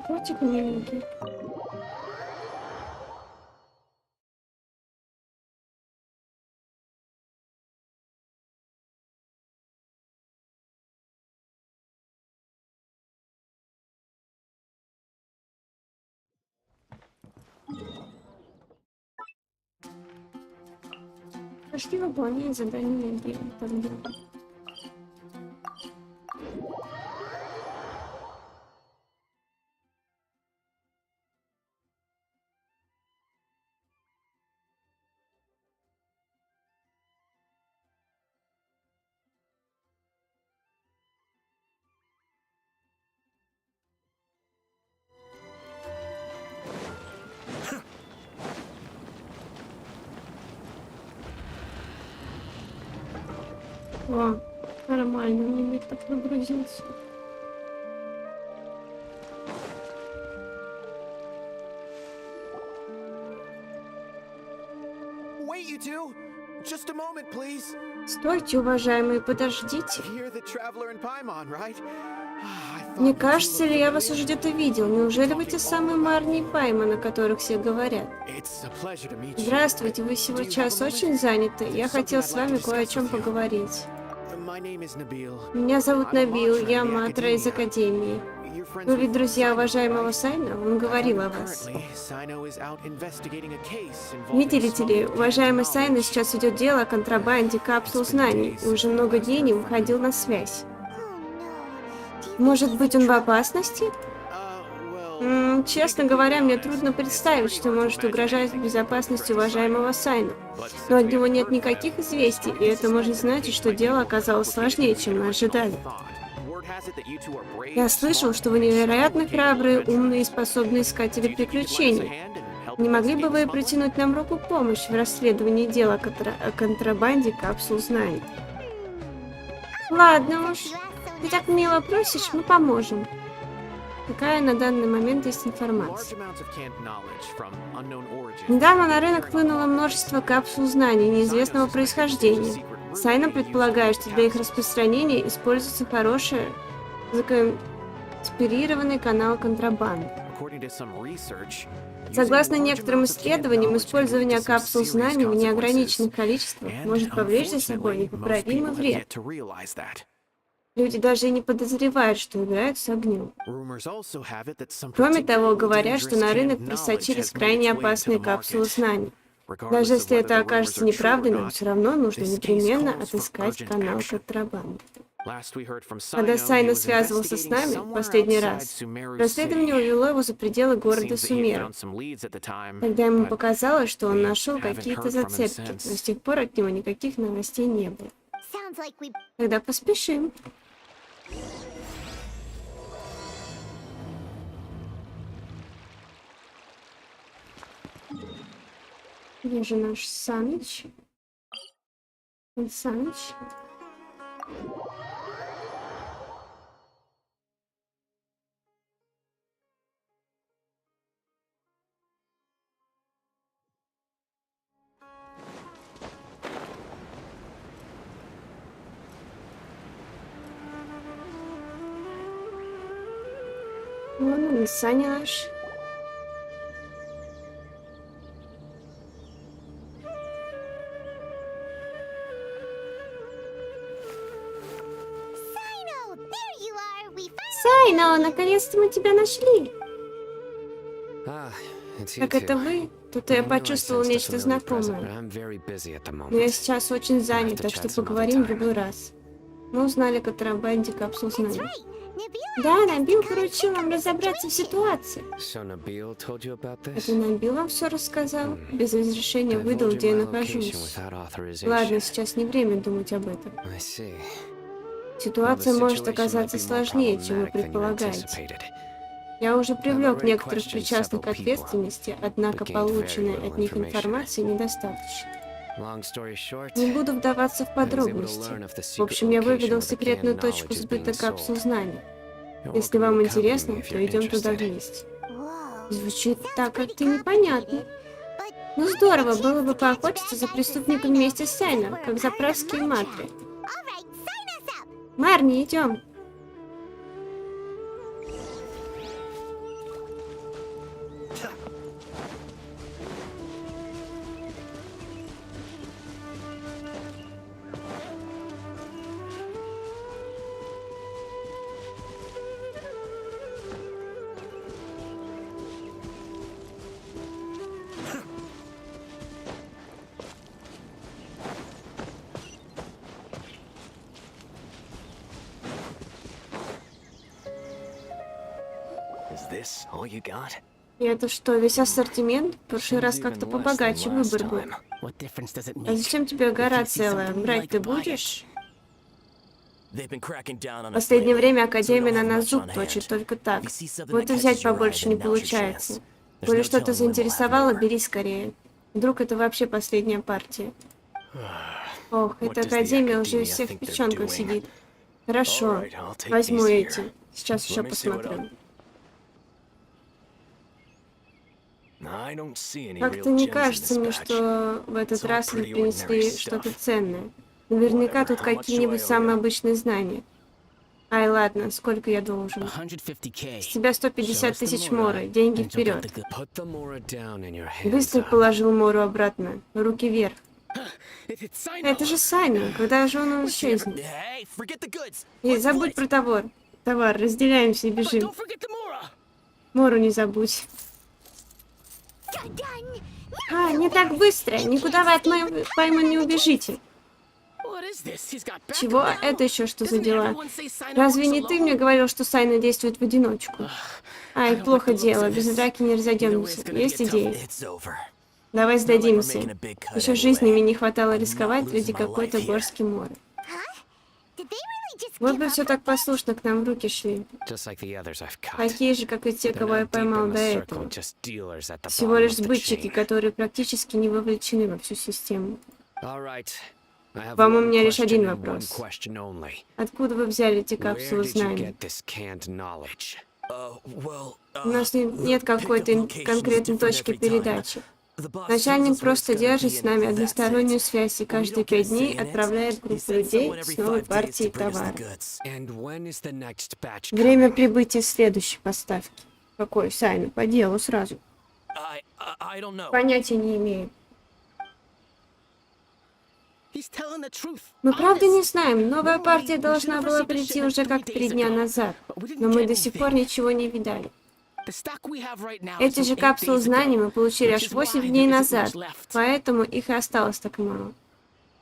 Котик миленький. Пошли выполнять задание ивента. О, нормально, мне так нагрузился. Wait, you two! Just a moment, please. Стойте, уважаемые, подождите. You're the traveler in Paimon, right? Не кажется ли, я вас уже где-то видел? Неужели вы те самые Марни и Пайман, о которых все говорят? Здравствуйте, вы сейчас очень заняты. Я хотел с вами кое о чем поговорить. Меня зовут Набил, я матра из Академии. Вы ведь друзья уважаемого Сайна? Он говорил о вас. Видите ли, уважаемый Сайна сейчас идет дело о контрабанде капсул знаний, и уже много дней не выходил на связь. Может быть, он в опасности? Честно говоря, мне трудно представить, что может угрожать безопасности уважаемого Сайна. Но от него нет никаких известий, и это может значить, что дело оказалось сложнее, чем мы ожидали. Я слышал, что вы невероятно храбрые, умные и способные искатели приключений. Не могли бы вы протянуть нам руку помощи в расследовании дела о контрабанде капсул знаний? Ладно уж. Ты так мило просишь, мы поможем. Какая на данный момент есть информация? Недавно на рынок хлынуло множество капсул знаний неизвестного происхождения. Сайна предполагает, что для их распространения используется хороший законспирированный канал контрабанды. according to some research, Согласно некоторым исследованиям, использование капсул знаний в неограниченных количествах может повлечь за собой непоправимый вред. Люди даже и не подозревают, что играют с огнем. Кроме того, говорят, что на рынок просочились крайне опасные капсулы знаний. Даже если это окажется неправдой, нам все равно нужно непременно отыскать канал контрабанды. Когда Сайна связывался с нами в последний раз, расследование увело его за пределы города Сумера. Тогда ему показалось, что он нашел какие-то зацепки, но с тех пор от него никаких новостей не было. Тогда поспешим. Где же наш Саныч? Саныч. Вон он, Саня наш. Сайно, наконец-то мы тебя нашли. Как это вы? Тут я почувствовал нечто знакомое. Но я сейчас очень занят, так что поговорим в другой раз. Мы узнали о контрабанде капсул знаний. Да, Набил поручил нам разобраться в ситуации. Это Набил вам все рассказал? Без разрешения выдал, где я нахожусь. Ладно, сейчас не время думать об этом. Ситуация может оказаться сложнее, чем вы предполагаете. Я уже привлек некоторых причастных к ответственности, однако полученной от них информации недостаточно. Не буду вдаваться в подробности. В общем, я выведал секретную точку сбыта капсул знаний. Если вам интересно, то идем туда вместе. Звучит так как-то непонятно. Ну здорово, было бы поохотиться за преступником вместе с Сайном, как заправские матры. Марни, идем. И это что, весь ассортимент? В прошлый раз как-то побогаче выбор был. А зачем тебе гора целая? Брать ты будешь? В последнее время Академия на нас зуб точит только так. Вот и взять побольше не получается. Коли что-то заинтересовало, бери скорее. Вдруг это вообще последняя партия. Ох, эта Академия уже из всех в печенках сидит. Хорошо, возьму эти. Сейчас еще посмотрю. Как-то не кажется мне, что в этот раз вы принесли что-то ценное. Наверняка тут какие-нибудь самые обычные знания. Ай, ладно, сколько я должен? С тебя 150 тысяч моры, деньги вперед. Быстро положил мору обратно, руки вверх. Это же Саня, когда же он исчезнет? И забудь про товар, разделяемся и бежим. Мору не забудь. А, не так быстро, никуда вы от моей поймы не убежите. Чего? Это еще что за дела? Разве не ты мне говорил, что Сайна действует в одиночку? Ай, плохо дело, без драки не разойдемся. Есть идеи? Давай сдадимся. Еще жизнями не хватало рисковать ради какой-то горстки моря. Вот бы все так послушно к нам в руки шли. Такие же, как и те, кого я поймал до этого. Всего лишь сбытчики, которые практически не вовлечены во всю систему. Вам у меня лишь один вопрос. Откуда вы взяли эти капсулы знаний? У нас нет какой-то конкретной точки передачи. Начальник просто держит с нами одностороннюю связь и каждые 5 дней отправляет группу людей с новой партией товара. Время прибытия следующей поставки. Какой Сайна? По делу сразу. I don't know. Понятия не имею. He's telling the truth. Мы правда не знаем. Новая партия должна была прийти уже как 3 дня назад. Но мы до сих пор ничего не видали. The stock we have right now Эти is же from 8 капсулы days знаний ago, мы получили which аж is 8 why дней there isn't назад. much left. Поэтому их и осталось так мало.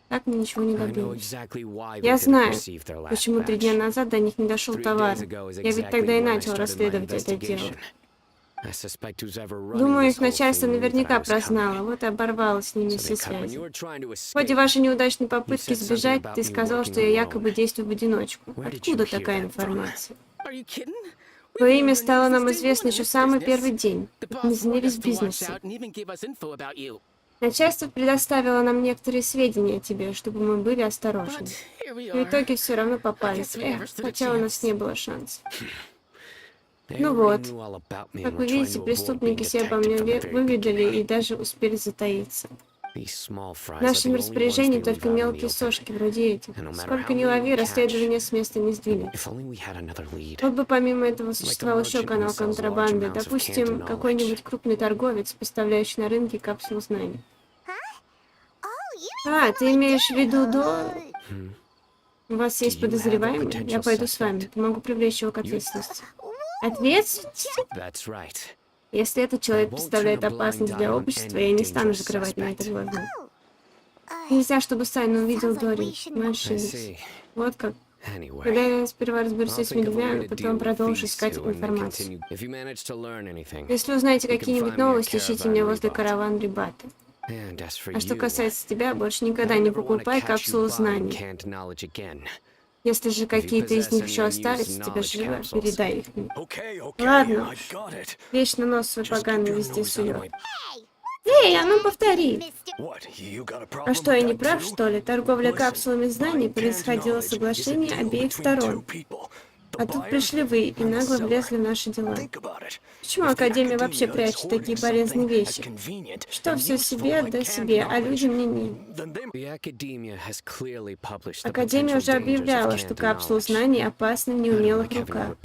Так мы ничего не I know добились. exactly why they Я didn't знаю, receive their last почему 3 дня batch. назад до них не дошел 3 товар. days ago is Я ведь exactly тогда и when I начал started my расследовать это дело. investigation. I suspect who's ever running Думаю, this их whole начальство thing knew that I наверняка was coming. прознало, вот и оборвало с ними So все they cut when связи. you were trying to В ходе escape. вашей неудачной попытки You said сбежать, something ты about me сказал, working что я якобы alone. действую в одиночку. Where did Откуда you hear такая that from? информация? Are you kidding? Твое имя стало нам известно еще в самый первый день. Мы занялись бизнесом. Начальство предоставило нам некоторые сведения о тебе, чтобы мы были осторожны. В итоге все равно попались. Хотя у нас не было шансов. Ну вот, как вы видите, преступники все обо мне выведали и даже успели затаиться. В нашем распоряжении только мелкие сошки вроде этих. Сколько ни лови, расследование с места не сдвинется. Вот бы помимо этого существовал еще канал контрабанды, допустим, какой-нибудь крупный торговец, поставляющий на рынке капсулу знаний. А, ты имеешь в виду до... У вас есть подозреваемый? Я пойду с вами. Помогу привлечь его к ответственности. Ответственность? Если этот человек представляет опасность для общества, я не стану закрывать на это глаза. Нельзя, чтобы Сайна увидел Дори. Мы ошиблись. Вот как. Когда я сперва разберусь с этими двумя, а потом продолжу искать информацию. Если узнаете какие-нибудь новости, ищите меня возле караван Рибата. А что касается тебя, больше никогда не покупай капсулу знаний. Если же какие-то из них еще остались, тебе живо, передай их мне. Ладно. Вечно нос свой поганый везде сует. Эй, а ну повтори! А что, я не прав, что ли? Торговля капсулами знаний происходила соглашение обеих сторон. А тут пришли вы и нагло влезли в наши дела. Почему Академия вообще прячет такие полезные вещи? Что все себе, да себе, а людям не нет. Академия уже объявляла, что капсулы знаний опасны в неумелых руках.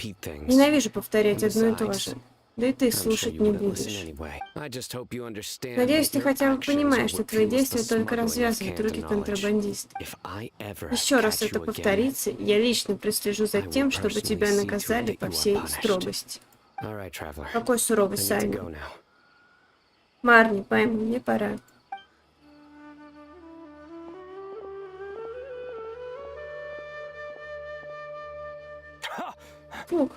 Ненавижу повторять одно и то же. Да и ты слушать не будешь. Надеюсь, ты хотя бы понимаешь, что твои действия только развязывают руки контрабандистов. Еще раз это повторится, я лично прослежу за тем, чтобы тебя наказали по всей строгости. Какой суровый Сайна. Марни, пойми, мне пора. Фух.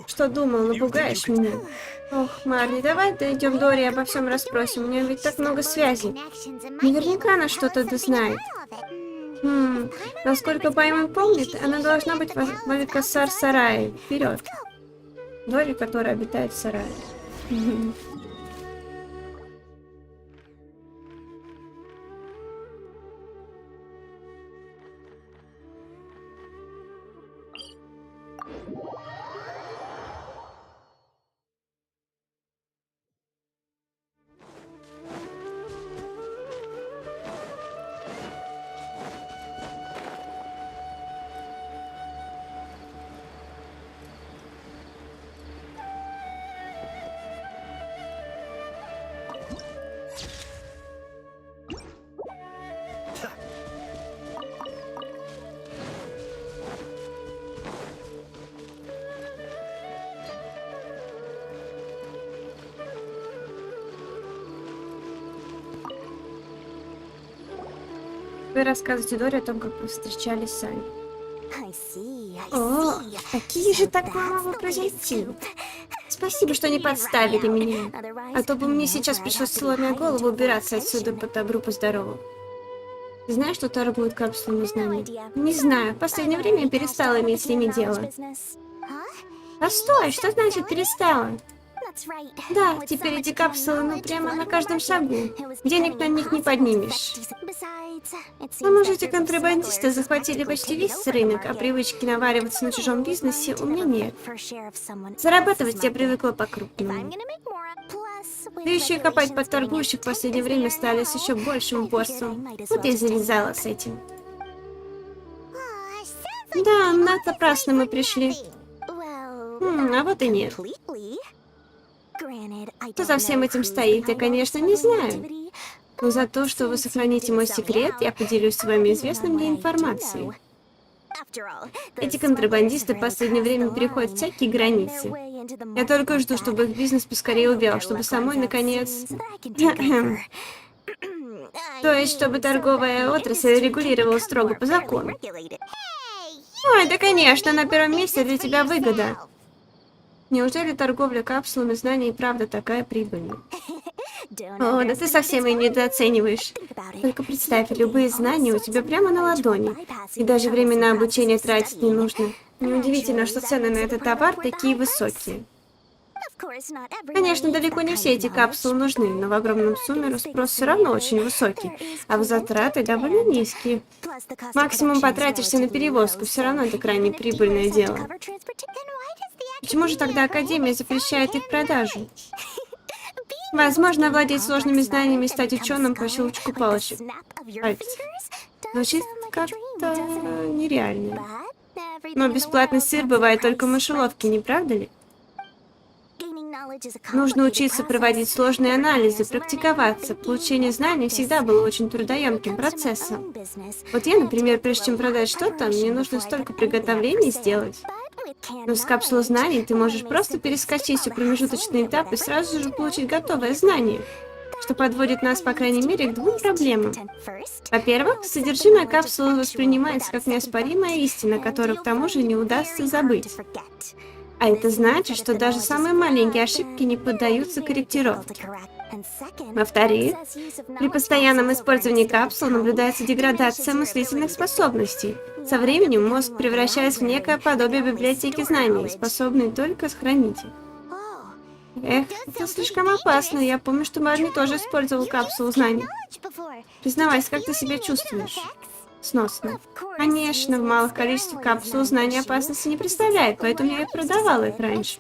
Что думал, напугаешь меня? Ох, Марни, давай дойдем Дори и обо всем расспросим. У нее ведь так много связей. Наверняка она что-то знает. Насколько Паймон помнит, она должна быть в Алькасар-сарае. Вперед. Дори, которая обитает в сарае. Вы рассказываете Дори о том, как вы встречались сами. О, какие же так могло произойти? Спасибо, что не подставили меня. А то бы мне сейчас пришлось сломя голову убираться отсюда по добру, по здорову. Ты знаешь, что торгуют капсулами знаний? Не знаю. В последнее время я перестала иметь с ними дело. Постой, что значит перестала? Да, теперь эти капсулы, ну прямо на каждом шагу. Денег на них не поднимешь. К тому же эти контрабандисты захватили почти весь рынок, а привычки навариваться на чужом бизнесе у меня нет. Зарабатывать я привыкла по-крупному. Да еще и копать под торгующих в последнее время стали с еще большим упорством. Вот я и завязала с этим. Да, напрасно мы пришли. А вот и нет. Что за всем этим стоит, я, конечно, не знаю. Но за то, что вы сохраните мой секрет, я поделюсь с вами известной мне информацией. Эти контрабандисты в последнее время переходят всякие границы. Я только жду, чтобы их бизнес поскорее увял, чтобы самой, наконец... То есть, чтобы торговая отрасль регулировала строго по закону. Ой, да конечно, на первом месте для тебя выгода. Неужели торговля капсулами знаний и правда такая прибыльная? О, да ты совсем ее недооцениваешь. Только представь, любые знания у тебя прямо на ладони. И даже время на обучение тратить не нужно. Неудивительно, что цены на этот товар такие высокие. Конечно, далеко не все эти капсулы нужны, но в огромном сумме спрос все равно очень высокий, а затраты довольно низкие. Максимум потратишься на перевозку, все равно это крайне прибыльное дело. Почему же тогда Академия запрещает их продажу? Возможно, овладеть сложными знаниями и стать ученым по щелчку палочек. Звучит как-то нереально. Но бесплатный сыр бывает только в мышеловке, не правда ли? Нужно учиться проводить сложные анализы, практиковаться. Получение знаний всегда было очень трудоемким процессом. Вот я, например, прежде чем продать что-то, мне нужно столько приготовлений сделать. Но с капсулой знаний ты можешь просто перескочить все промежуточные этапы и сразу же получить готовое знание, что подводит нас, по крайней мере, к двум проблемам. Во-первых, содержимое капсулы воспринимается как неоспоримая истина, которую к тому же не удастся забыть. А это значит, что даже самые маленькие ошибки не поддаются корректировке. Во-вторых, при постоянном использовании капсул наблюдается деградация мыслительных способностей. Со временем мозг превращается в некое подобие библиотеки знаний, способной только сохранить их. Эх, это слишком опасно. Я помню, что Marni тоже использовал капсулу знаний. Признавайся, как ты себя чувствуешь? Сносно. Конечно, в малых количествах капсул знаний опасности не представляет, поэтому я и продавала их раньше.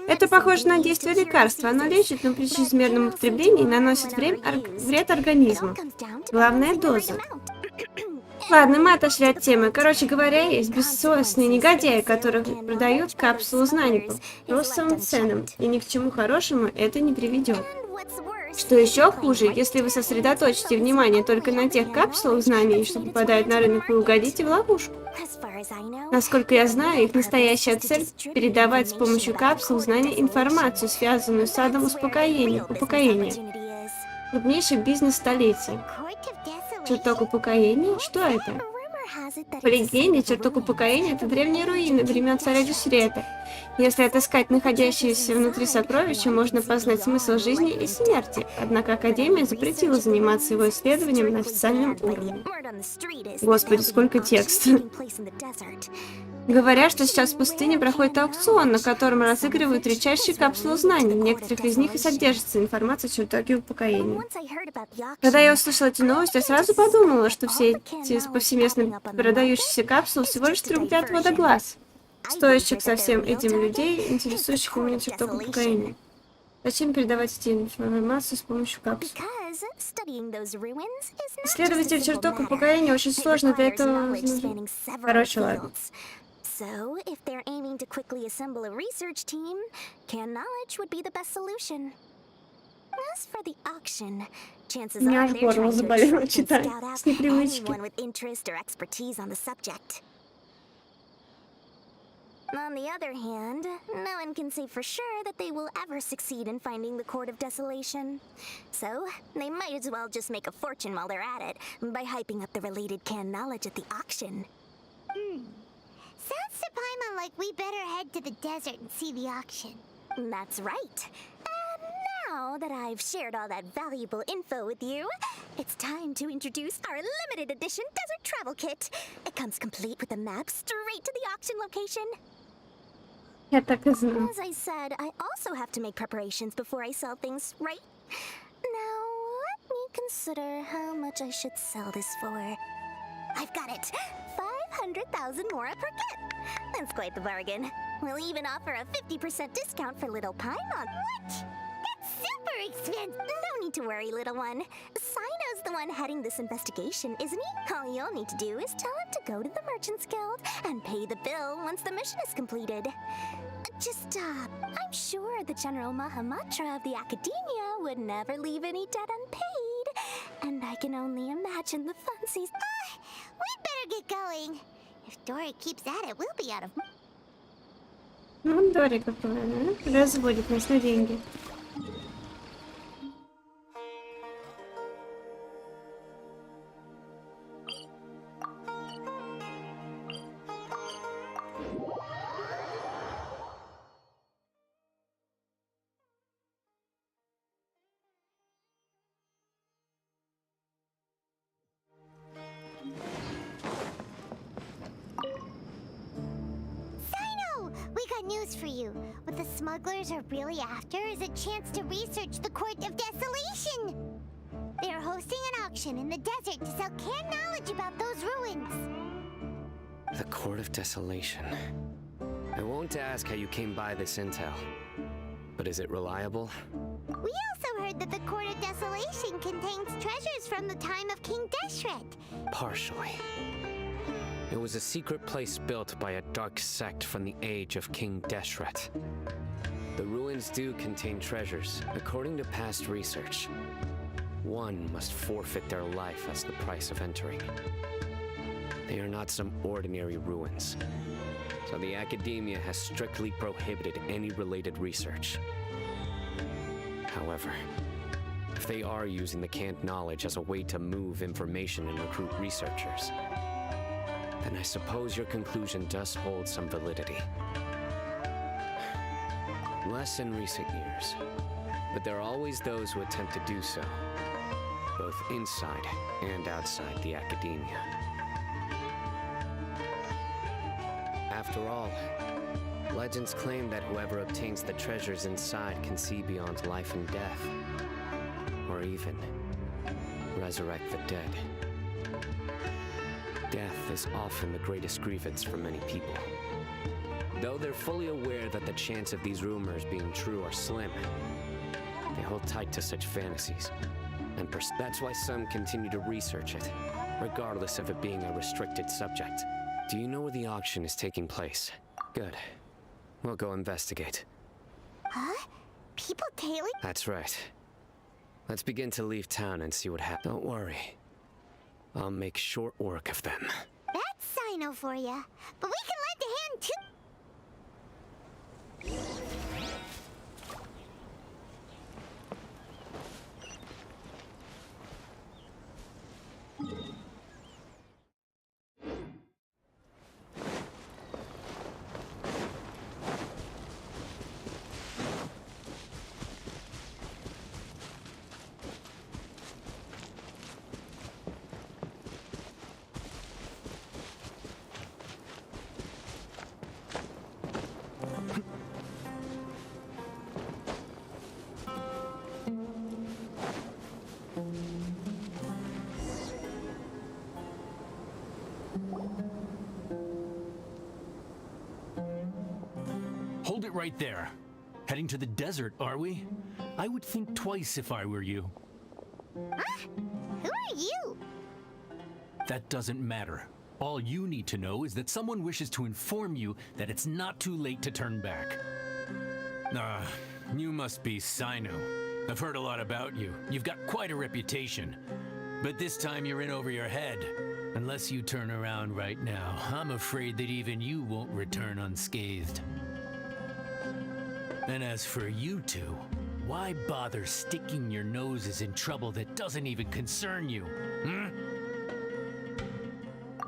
Это похоже на действие лекарства. Оно лечит, но при чрезмерном употреблении наносит вред организму. Главная доза. Ладно, мы отошли от темы. Короче говоря, есть бессовестные негодяи, которые продают капсулу знаний по ростовым ценам, и ни к чему хорошему это не приведет. Что еще хуже, если вы сосредоточите внимание только на тех капсулах знаний, что попадают на рынок, вы угодите в ловушку. Насколько я знаю, их настоящая цель – передавать с помощью капсул знаний информацию, связанную с садом упокоения. Крупнейший бизнес столетия. Чертог упокоения? Что это? По легенде, чертог упокоения – это древние руины времен царя Дюсрета. Если отыскать находящиеся внутри сокровища, можно познать смысл жизни и смерти. Однако Академия запретила заниматься его исследованием на официальном уровне. Господи, сколько текста. Говорят, что сейчас в пустыне проходит аукцион, на котором разыгрывают редчайшие капсулы знаний. В некоторых из них и содержится информация о чертоге упокоения. Когда я услышала эти новости, я сразу подумала, что все эти повсеместно продающиеся капсулы всего лишь трубят отвода глаз, стоящих совсем этим людей, интересующих именно чертог упокоения. Зачем передавать эти информацию с помощью капсул? Исследователь чертог упокоения очень сложно для этого. Короче, ладно. So, if they're aiming to quickly assemble a research team, canned knowledge would be the best solution. As for the auction, chances are they're trying to attract and scout out anyone with interest or expertise on the subject. On the other hand, no one can say for sure that they will ever succeed in finding the Court of Desolation. So, they might as well just make a fortune while they're at it by hyping up the related canned knowledge at the auction. Sounds to Paimon like we better head to the desert and see the auction. That's right. And now that I've shared all that valuable info with you, it's time to introduce our limited edition desert travel kit. It comes complete with a map straight to the auction location. Я так и знаю. As I said, I also have to make preparations before I sell things, right? Now, let me consider how much I should sell this for. I've got it! 500,000 mora per kit! That's quite the bargain. We'll even offer a 50% discount for little Paimon. What? That's super expensive! No need to worry, little one. Sai knows the one heading this investigation, isn't he? All you'll need to do is tell him to go to the Merchants Guild and pay the bill once the mission is completed. I'm sure the General Mahamatra of the Academia would never leave any debt unpaid. And I can only imagine the funsies. We'd better get going. If Dory keeps at it, we'll be out of... Ну, Дори какая, да? Разводит нас на деньги. News for you. What the smugglers are really after is a chance to research the Court of Desolation. They are hosting an auction in the desert to sell canned knowledge about those ruins. The Court of Desolation. I won't ask how you came by this intel, but is it reliable? We also heard that the Court of Desolation contains treasures from the time of King Deshret. Partially. It was a secret place built by a dark sect from the age of King Deshret. The ruins do contain treasures. According to past research, one must forfeit their life as the price of entering. They are not some ordinary ruins, so the Academia has strictly prohibited any related research. However, if they are using the canned knowledge as a way to move information and recruit researchers, then I suppose your conclusion does hold some validity. Less in recent years, but there are always those who attempt to do so, both inside and outside the Academia. After all, legends claim that whoever obtains the treasures inside can see beyond life and death, or even resurrect the dead. Death is often the greatest grievance for many people. Though they're fully aware that the chance of these rumors being true are slim, they hold tight to such fantasies. And that's why some continue to research it, regardless of it being a restricted subject. Do you know where the auction is taking place? Good. We'll go investigate. Huh? People tailing? That's right. Let's begin to leave town and see what happens. Don't worry. I'll make short work of them. That's Sino for ya. But we can lend a hand too. Hold it right there. Heading to the desert, are we? I would think twice if I were you. Huh? Who are you? That doesn't matter. All you need to know is that someone wishes to inform you that it's not too late to turn back. You must be Sino. I've heard a lot about you. You've got quite a reputation. But this time you're in over your head. Unless you turn around right now, I'm afraid that even you won't return unscathed. And as for you two, why bother sticking your noses in trouble that doesn't even concern you?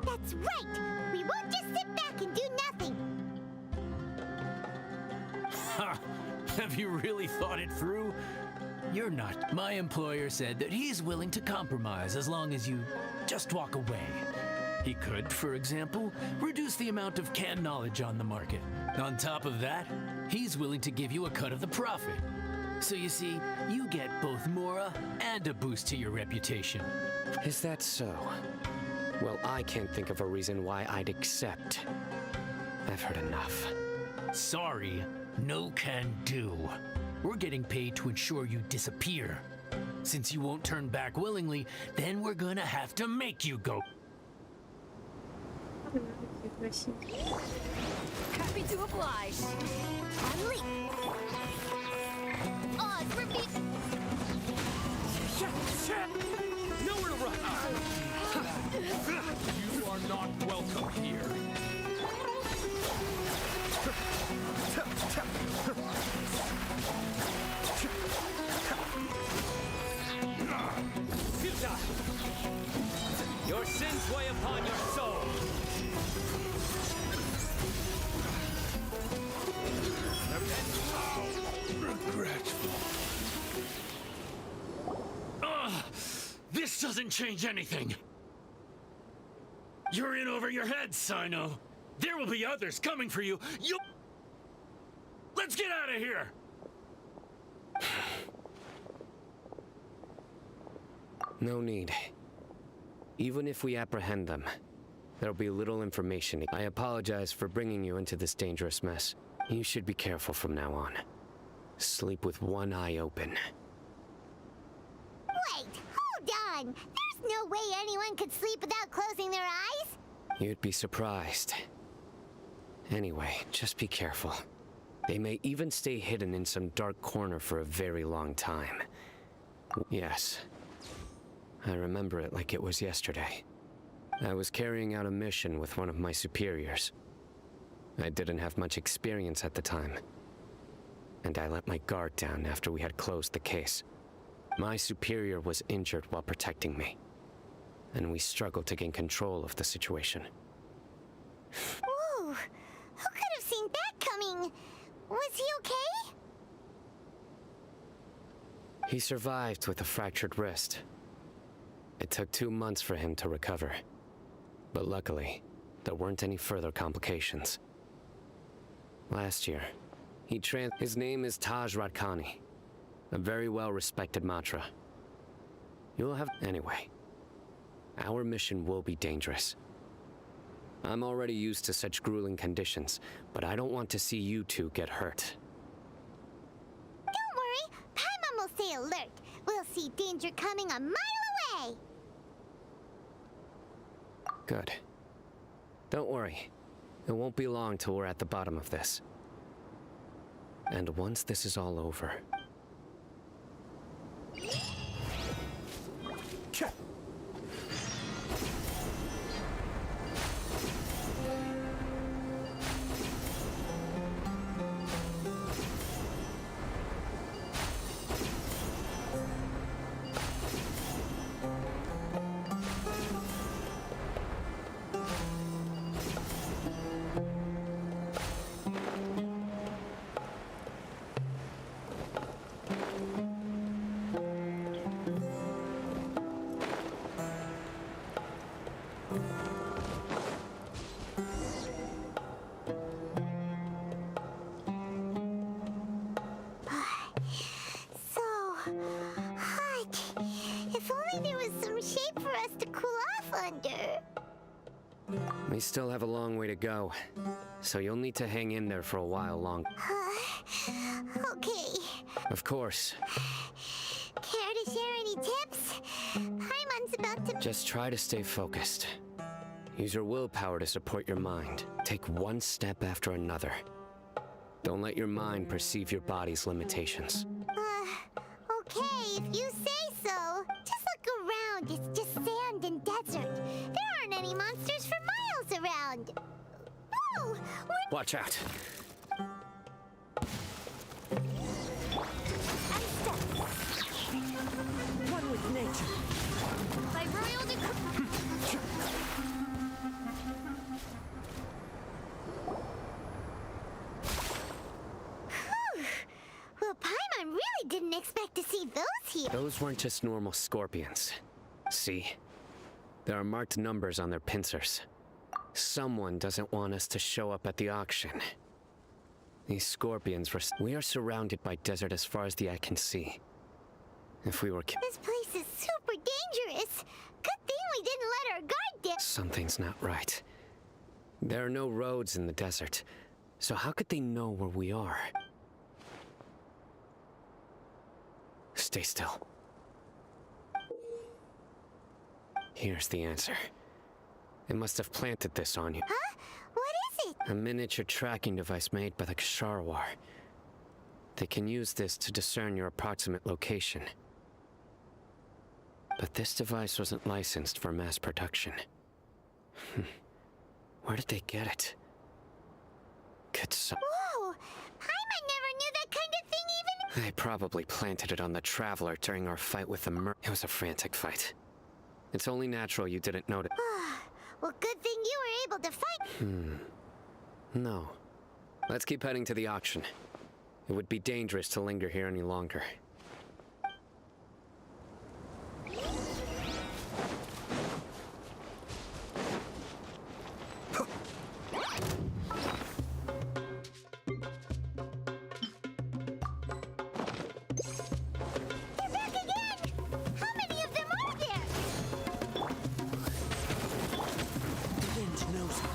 That's right! We won't just sit back and do nothing! Ha! Have you really thought it through? You're not. My employer said that he's willing to compromise as long as you just walk away. He could, for example, reduce the amount of canned knowledge on the market. On top of that, he's willing to give you a cut of the profit. So you see, you get both Mora and a boost to your reputation. Is that so? Well, I can't think of a reason why I'd accept. I've heard enough. Sorry, no can do. We're getting paid to ensure you disappear. Since you won't turn back willingly, then we're gonna have to make you go. Какие красивые. Happy to oblige. Unleash. Oz, repeat. Nowhere to run! You are not welcome here. Your sins weigh upon your soul. Regretful. This doesn't change anything. You're in over your head, Sino. There will be others coming for you. Let's get out of here! No need. Even if we apprehend them, there'll be little information. I apologize for bringing you into this dangerous mess. You should be careful from now on. Sleep with one eye open. Wait, hold on. There's no way anyone could sleep without closing their eyes. You'd be surprised. Anyway, just be careful. They may even stay hidden in some dark corner for a very long time. Yes. I remember it like it was yesterday. I was carrying out a mission with one of my superiors. I didn't have much experience at the time, and I let my guard down after we had closed the case. My superior was injured while protecting me, and we struggled to gain control of the situation. Whoa, who could have seen that coming? Was he okay? He survived with a fractured wrist. It took 2 months for him to recover, but luckily, there weren't any further complications. Last year, his name is Taj Radkani, a very well-respected mantra. You'll have... Anyway, our mission will be dangerous. I'm already used to such grueling conditions, but I don't want to see you two get hurt. Don't worry, Paimon will stay alert. We'll see danger coming a mile away. Good. Don't worry. It won't be long till we're at the bottom of this. And once this is all over... We still have a long way to go, so you'll need to hang in there for a while longer. Okay. Of course. Care to share any tips? Paimon's about to... Just try to stay focused. Use your willpower to support your mind. Take one step after another. Don't let your mind perceive your body's limitations. Okay, if you say so. Just look around. It's just sand and desert. There aren't any monsters for miles around. Whoa! Watch out. One with nature. By royal decree. Well, Paimon really didn't expect to see those here. Those weren't just normal scorpions. See? There are marked numbers on their pincers. Someone doesn't want us to show up at the auction. These scorpions were... We are surrounded by desert as far as the eye can see. If we were... This place is super dangerous. Good thing we didn't let our guard down. Something's not right. There are no roads in the desert, so how could they know where we are? Stay still. Here's the answer. It must have planted this on you. Huh? What is it? A miniature tracking device made by the Ksharwar. They can use this to discern your approximate location. But this device wasn't licensed for mass production. Where did they get it? Could Whoa! Paimon never knew that kind of thing even... They probably planted it on the Traveler during our fight with the It was a frantic fight. It's only natural you didn't notice. Well, good thing you were able to fight... No. Let's keep heading to the auction. It would be dangerous to linger here any longer. They're back again! How many of them are there? The wind knows it.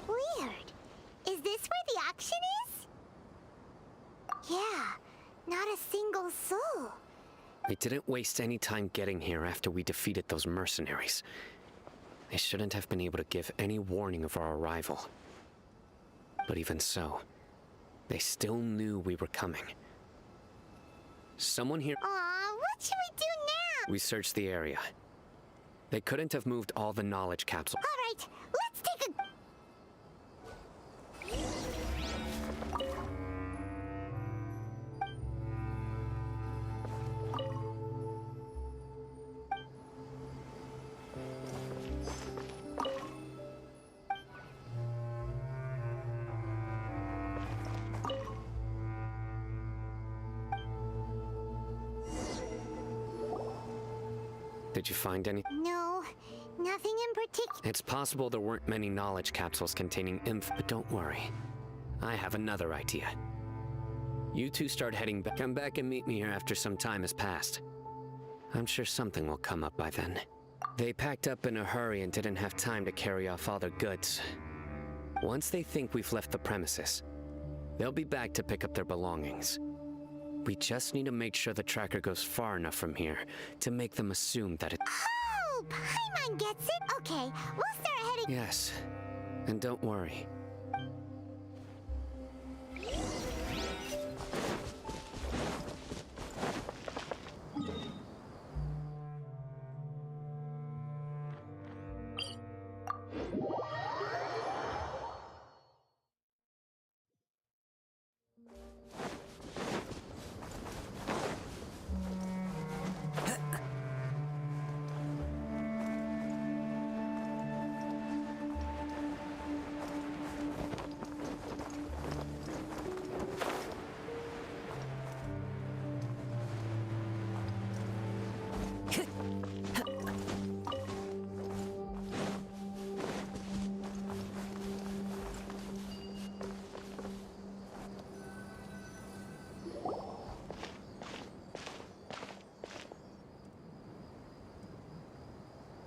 Weird. Is this where the auction is? Yeah, not a single soul. We didn't waste any time getting here after we defeated those mercenaries. They shouldn't have been able to give any warning of our arrival. But even so, they still knew we were coming. Someone here... Aw, what should we do now? We searched the area. They couldn't have moved all the knowledge capsules. All right, let's take a... Did you find any? No, nothing in particular. It's possible there weren't many knowledge capsules containing info, but don't worry. I have another idea. You two start heading back. Come back and meet me here after some time has passed. I'm sure something will come up by then. They packed up in a hurry and didn't have time to carry off all their goods. Once they think we've left the premises, they'll be back to pick up their belongings. We just need to make sure the tracker goes far enough from here to make them assume that it... Oh, Paimon gets it. Okay, we'll start heading... Yes, and don't worry.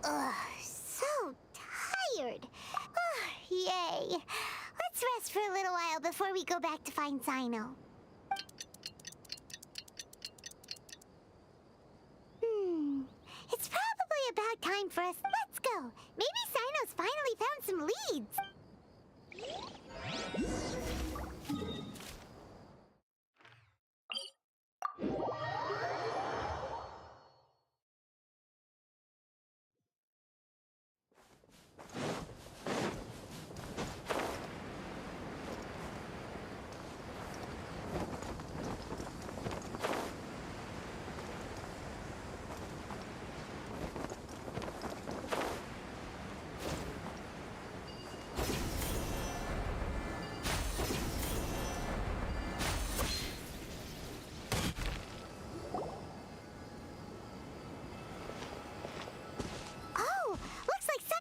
Ugh, so tired. Yay. Let's rest for a little while before we go back to find Cyno. It's probably about time for us. Let's go. Maybe Cyno's finally found some leads.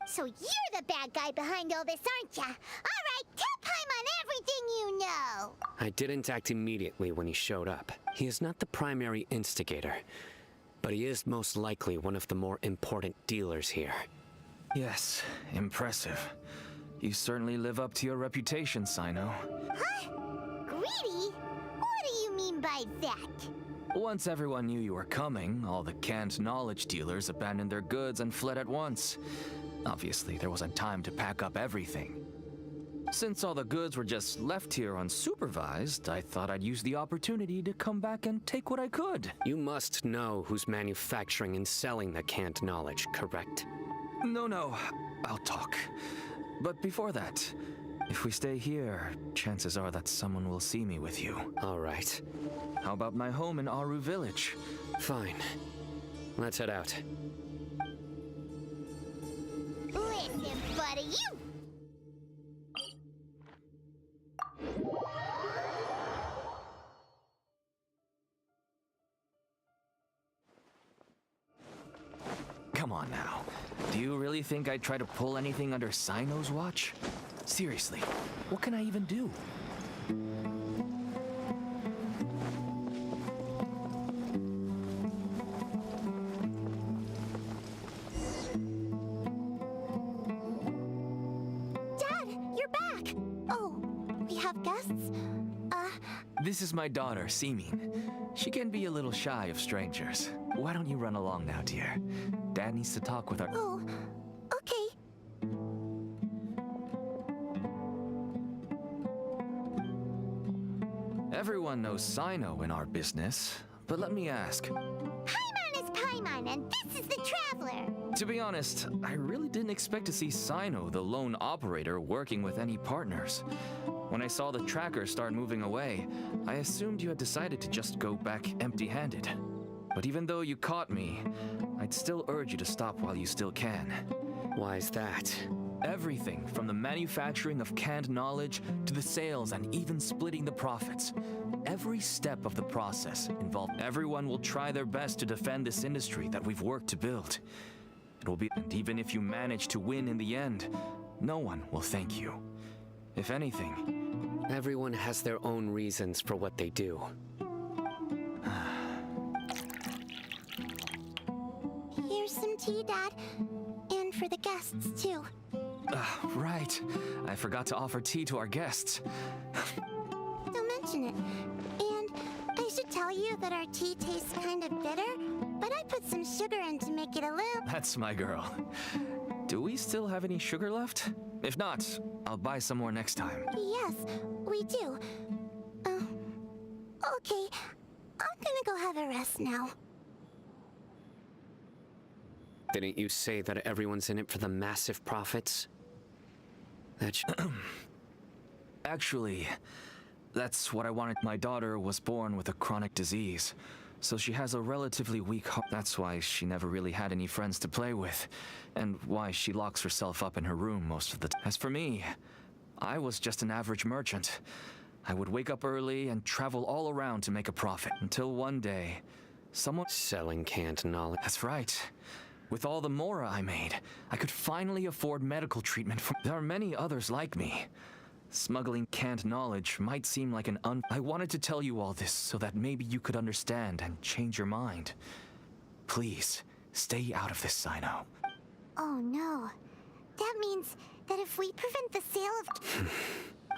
So you're the bad guy behind all this, aren't ya? Alright, tell Paimon everything you know! I didn't act immediately when he showed up. He is not the primary instigator, but he is most likely one of the more important dealers here. Yes, impressive. You certainly live up to your reputation, Sino. Huh? Greedy? What do you mean by that? Once everyone knew you were coming, all the canned knowledge dealers abandoned their goods and fled at once. Obviously, there wasn't time to pack up everything. Since all the goods were just left here unsupervised, I thought I'd use the opportunity to come back and take what I could. You must know who's manufacturing and selling the canned knowledge, correct? No, I'll talk. But before that, if we stay here, chances are that someone will see me with you. All right. How about my home in Aru Village? Fine. Let's head out. Listen, buddy, you... Come on now. Do you really think I'd try to pull anything under Sino's watch? Seriously, what can I even do? Dad, you're back! Oh, we have guests? This is my daughter, Seeming. She can be a little shy of strangers. Why don't you run along now, dear? Dad needs to talk with her. Oh, okay. Everyone knows Sino in our business, but let me ask. Paimon is Paimon, and this is the Traveler! To be honest, I really didn't expect to see Sino, the lone operator, working with any partners. When I saw the tracker start moving away, I assumed you had decided to just go back empty-handed. But even though you caught me, I'd still urge you to stop while you still can. Why is that? Everything from the manufacturing of canned knowledge to the sales and even splitting the profits. Every step of the process involved. Everyone will try their best to defend this industry that we've worked to build. It will be, and even if you manage to win in the end, no one will thank you. If anything, everyone has their own reasons for what they do. Here's some tea, Dad. And for the guests, too. Right. I forgot to offer tea to our guests. Don't mention it. And I should tell you that our tea tastes kind of bitter, but I put some sugar in to make it a little... That's my girl. Do we still have any sugar left? If not, I'll buy some more next time. Yes, we do. Okay. I'm gonna go have a rest now. Didn't you say that everyone's in it for the massive profits? Actually, that's what I wanted. My daughter was born with a chronic disease, so she has a relatively weak heart. That's why she never really had any friends to play with, and why she locks herself up in her room most of the time. As for me, I was just an average merchant. I would wake up early and travel all around to make a profit, until one day, someone... Selling canned knowledge. That's right. With all the mora I made, I could finally afford medical treatment for... There are many others like me. Smuggling canned knowledge might seem like an I wanted to tell you all this so that maybe you could understand and change your mind. Please, stay out of this, Sino. Oh no. That means that if we prevent the sale of...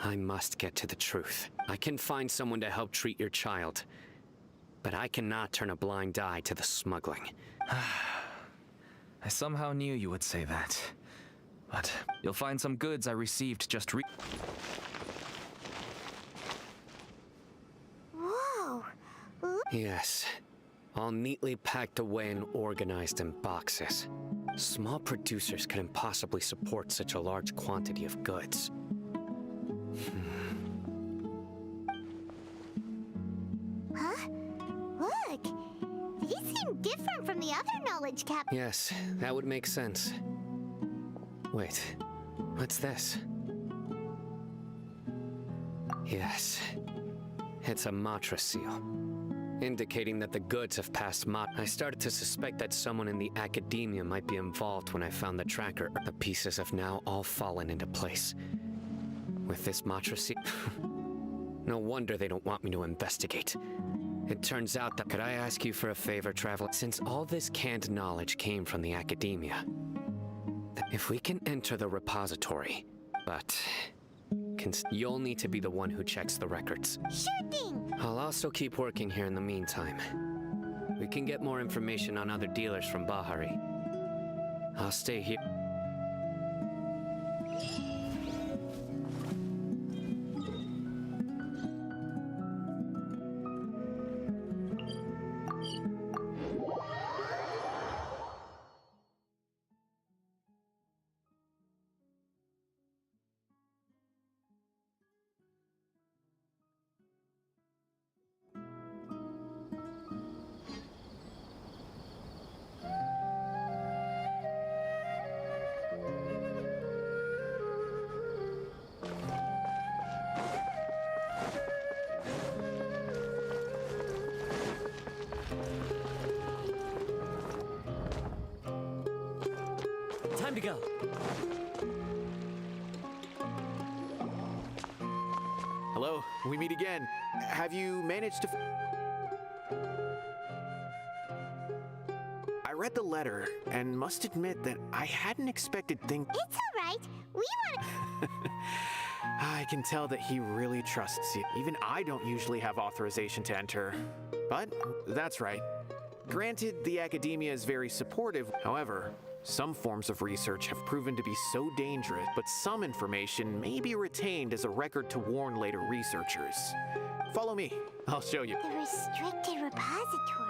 I must get to the truth. I can find someone to help treat your child, but I cannot turn a blind eye to the smuggling. I somehow knew you would say that. But you'll find some goods I received just Whoa! Yes. All neatly packed away and organized in boxes. Small producers couldn't possibly support such a large quantity of goods. Huh? Look! These seem different from the other knowledge cap. Yes, that would make sense. Wait, what's this? Yes, it's a mantra seal. indicating that the goods have passed I started to suspect that someone in the academia might be involved when I found the tracker. The pieces have now all fallen into place. With this Matrasi... No wonder they don't want me to investigate. It turns out that... Could I ask you for a favor, Traveler? Since all this canned knowledge came from the academia, if we can enter the repository, but... You'll need to be the one who checks the records. Sure thing! I'll also keep working here in the meantime. We can get more information on other dealers from Bahari. I'll stay here. Time to go. Hello, we meet again. Have you managed to... I read the letter and must admit that I hadn't expected things... It's alright. We want I can tell that he really trusts you. Even I don't usually have authorization to enter. But that's right. Granted, the academia is very supportive. However, some forms of research have proven to be so dangerous, but some information may be retained as a record to warn later researchers. Follow me. I'll show you. the restricted repository.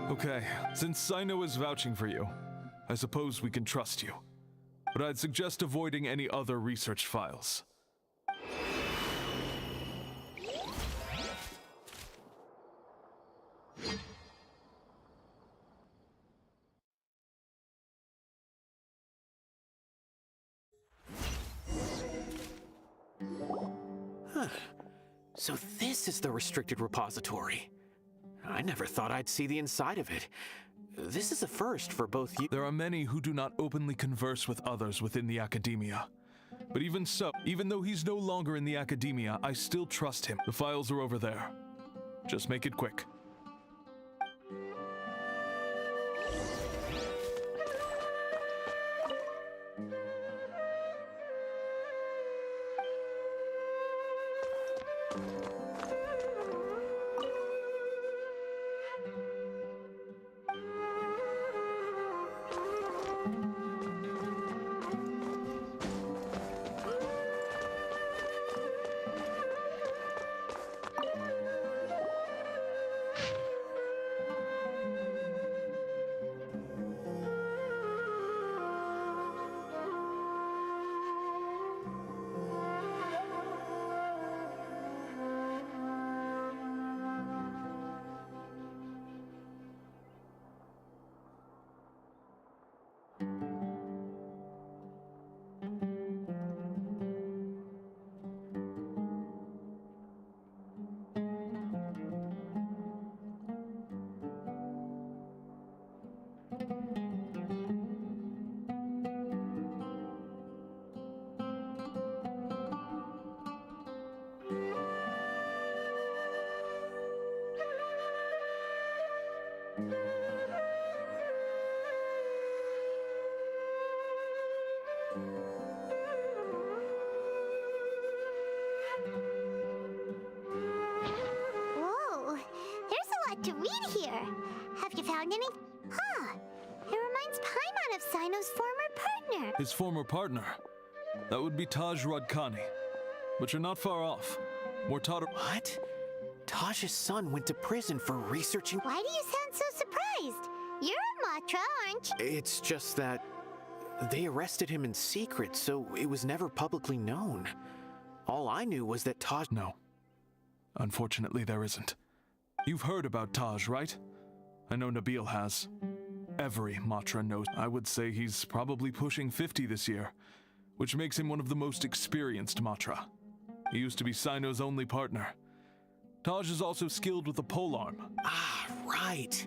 Okay, since Sino is vouching for you, I suppose we can trust you. But I'd suggest avoiding any other research files. Huh. So this is the restricted repository. I never thought I'd see the inside of it. This is a first for both you. There are many who do not openly converse with others within the academia. But even so, even though he's no longer in the academia, I still trust him. The files are over there. Just make it quick. Whoa, there's a lot to read here. Have you found any? Huh, it reminds Paimon of Sino's former partner. His former partner? That would be Taj Radkani. But you're not far off. Mortada... What? Taj's son went to prison for researching... Why do you sound so surprised? You're a Matra, aren't you? It's just that... they arrested him in secret, so it was never publicly known. All I knew was that Taj... No. Unfortunately, there isn't. You've heard about Taj, right? I know Nabil has. Every Matra knows. I would say he's probably pushing 50 this year, which makes him one of the most experienced Matra. He used to be Sino's only partner. Taj is also skilled with the polearm. Ah, right.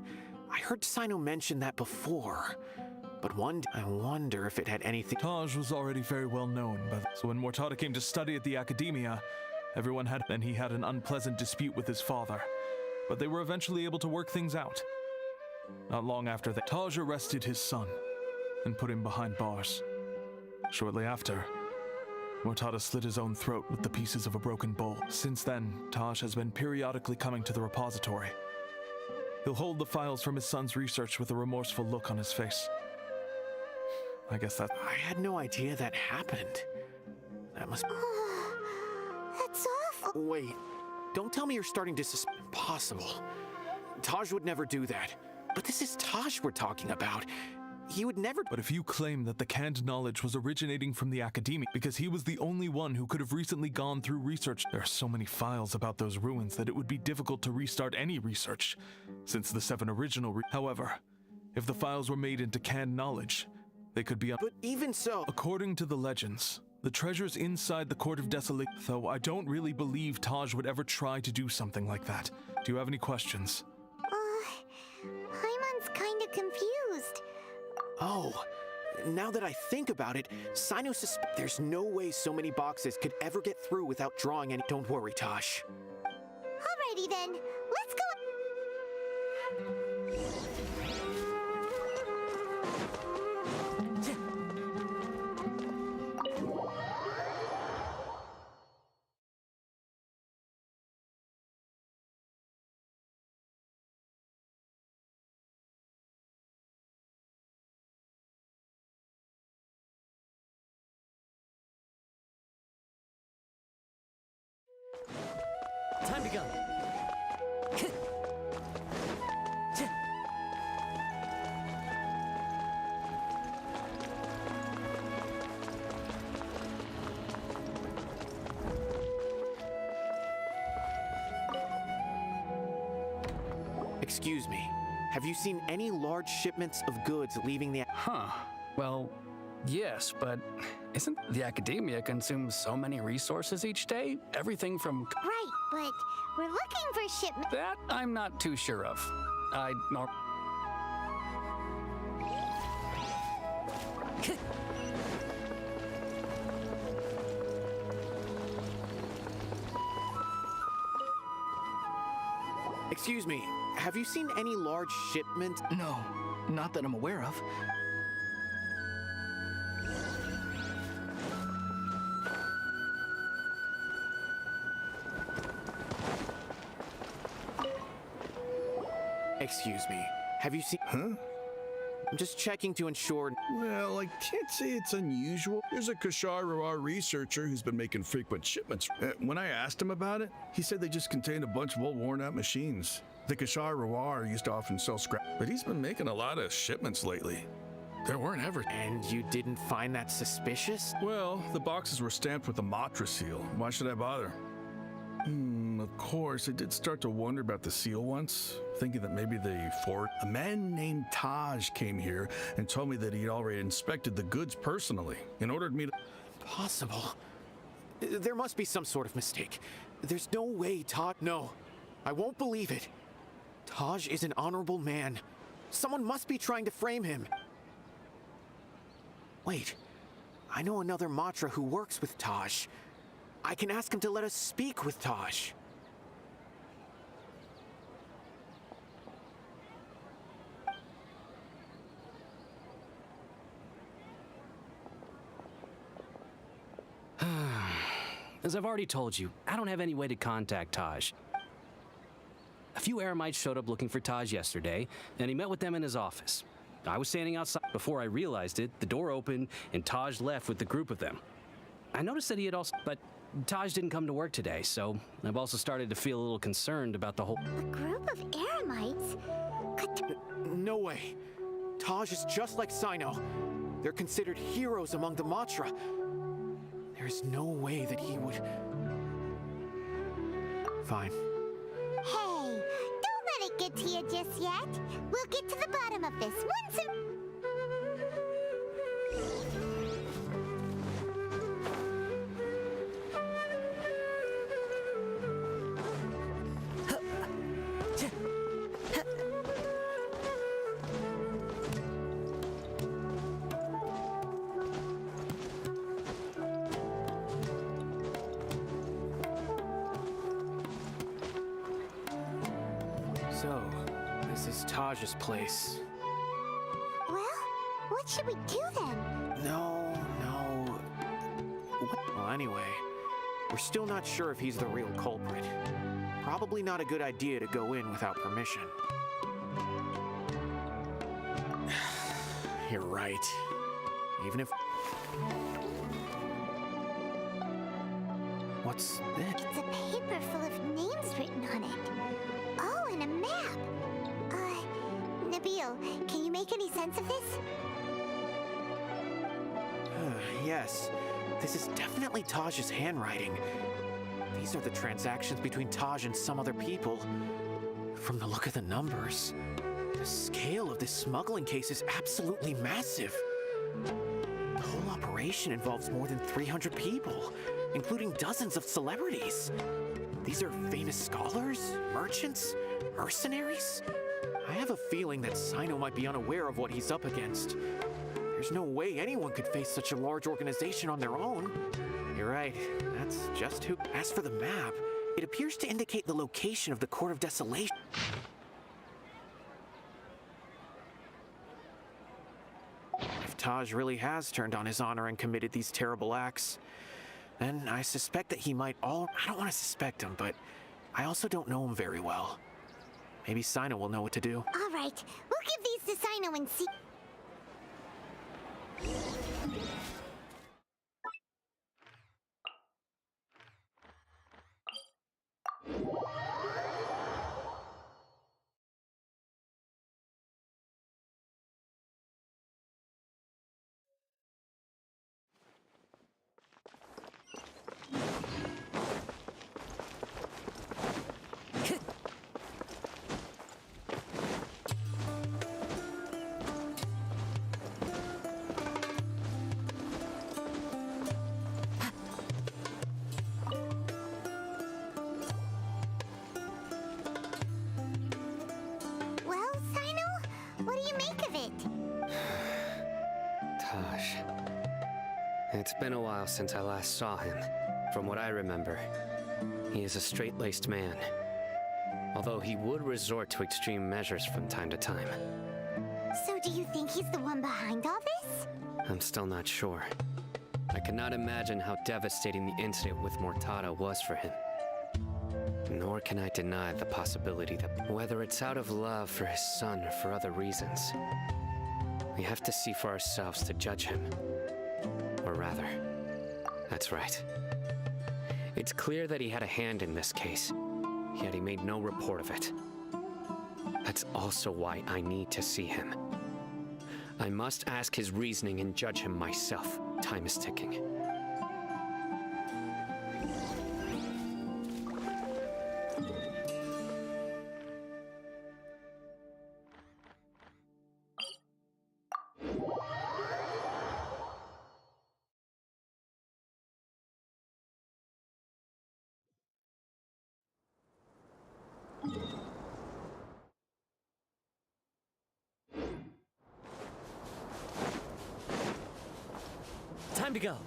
I heard Sino mention that before. But I wonder if it had anything... Taj was already very well known, so when Mortada came to study at the Academia, everyone had... Then he had an unpleasant dispute with his father, but they were eventually able to work things out. Not long after that, Taj arrested his son and put him behind bars. Shortly after, Mortada slit his own throat with the pieces of a broken bowl. Since then, Taj has been periodically coming to the repository. He'll hold the files from his son's research with a remorseful look on his face. I guess that... I had no idea that happened. That must... That's awful. Wait, don't tell me you're starting to suspect... Impossible. Taj would never do that. But this is Taj we're talking about. He would never... But if you claim that the canned knowledge was originating from the Academia because he was the only one who could have recently gone through research, there are so many files about those ruins that it would be difficult to restart any research, since the 7 original... However, if the files were made into canned knowledge, they could be... But even so... According to the legends, the treasure's inside the Court of Desolation, though I don't really believe Taj would ever try to do something like that. Do you have any questions? Paimon's kinda confused. Oh, now that I think about it, Sino suspects there's no way so many boxes could ever get through without drawing any... Don't worry, Taj. Alrighty then, let's go. Time to go. Excuse me. Have you seen any large shipments of goods leaving the... Huh. Well, yes, but isn't the Academia consumes so many resources each day? Everything from... Right, but we're looking for shipment. That I'm not too sure of. Excuse me. Have you seen any large shipment? No, not that I'm aware of. Excuse me. Have you seen... Huh? I'm just checking to ensure... Well, I can't say it's unusual. There's a Kashar researcher who's been making frequent shipments. When I asked him about it, he said they just contained a bunch of old worn-out machines. The Kashar used to often sell scrap, but he's been making a lot of shipments lately. There weren't ever... And you didn't find that suspicious? Well, the boxes were stamped with a Matra seal. Why should I bother? Of course, I did start to wonder about the seal once, thinking that maybe they forged. A man named Taj came here and told me that he'd already inspected the goods personally and ordered me to... Impossible. There must be some sort of mistake. There's no way Taj... No, I won't believe it. Taj is an honorable man. Someone must be trying to frame him. Wait, I know another Matra who works with Taj. I can ask him to let us speak with Taj. As I've already told you, I don't have any way to contact Taj. A few Eremites showed up looking for Taj yesterday, and he met with them in his office. I was standing outside. Before I realized it, the door opened, and Taj left with the group of them. I noticed that he had also... But Taj didn't come to work today, so I've also started to feel a little concerned about the whole... A group of Eremites? No way. Taj is just like Sino. They're considered heroes among the Matra. There's no way that he would... Fine. Hey, don't let it get to you just yet. We'll get to the bottom of this once and... So, this is Taj's place. Well, what should we do then? No. Well, anyway, we're still not sure if he's the real culprit. Probably not a good idea to go in without permission. You're right. Even if... What's this? It's a paper full of names written on it. Oh, and a map. Nabil, can you make any sense of this? Yes, this is definitely Taj's handwriting. These are the transactions between Taj and some other people. From the look of the numbers, the scale of this smuggling case is absolutely massive. The whole operation involves more than 300 people, including dozens of celebrities. These are famous scholars, merchants, mercenaries. I have a feeling that Sino might be unaware of what he's up against. There's no way anyone could face such a large organization on their own. You're right, that's just who... As for the map, it appears to indicate the location of the Court of Desolation. If Taj really has turned on his honor and committed these terrible acts, then I suspect that he might I don't want to suspect him, but I also don't know him very well. Maybe Sino will know what to do. All right, we'll give these to Sino and see... It's been a while since I last saw him. From what I remember, he is a straight-laced man, although he would resort to extreme measures from time to time. So do you think he's the one behind all this? I'm still not sure. I cannot imagine how devastating the incident with Mortada was for him. Nor can I deny the possibility that whether it's out of love for his son or for other reasons, we have to see for ourselves to judge him. Or rather, that's right. It's clear that he had a hand in this case, yet he made no report of it. That's also why I need to see him. I must ask his reasoning and judge him myself. Time is ticking. Time to go.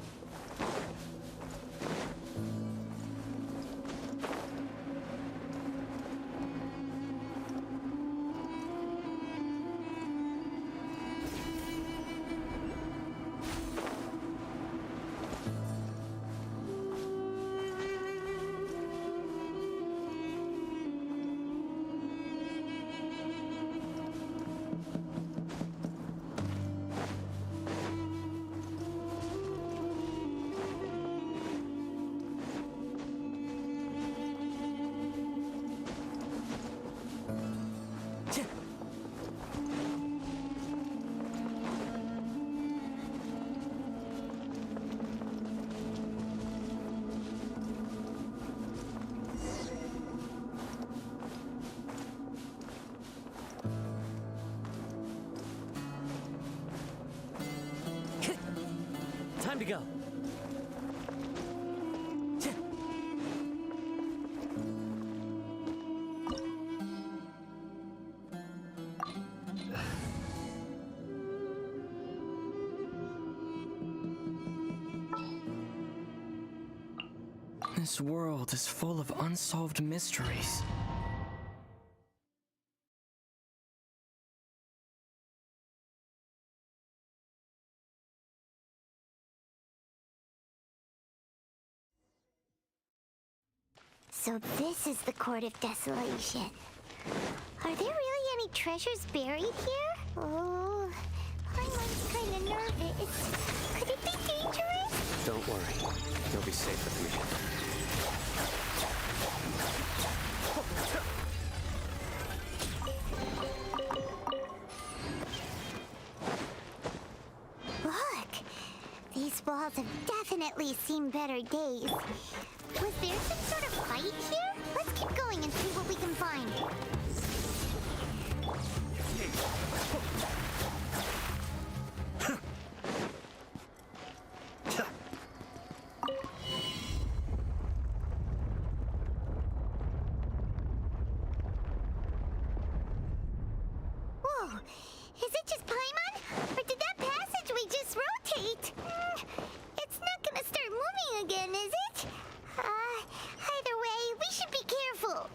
Time to go. This world is full of unsolved mysteries. So this is the Court of Desolation. Are there really any treasures buried here? Oh, Paimon's kind of nervous. Could it be dangerous? Don't worry. You'll be safe with me. Look! These walls have definitely seen better days. Was there some sort of fight here? Let's keep going and see what we can find. Whoa! Is it just Paimon? Or did that passageway just rotate? It's not gonna start moving again, is it? Either way, we should be careful.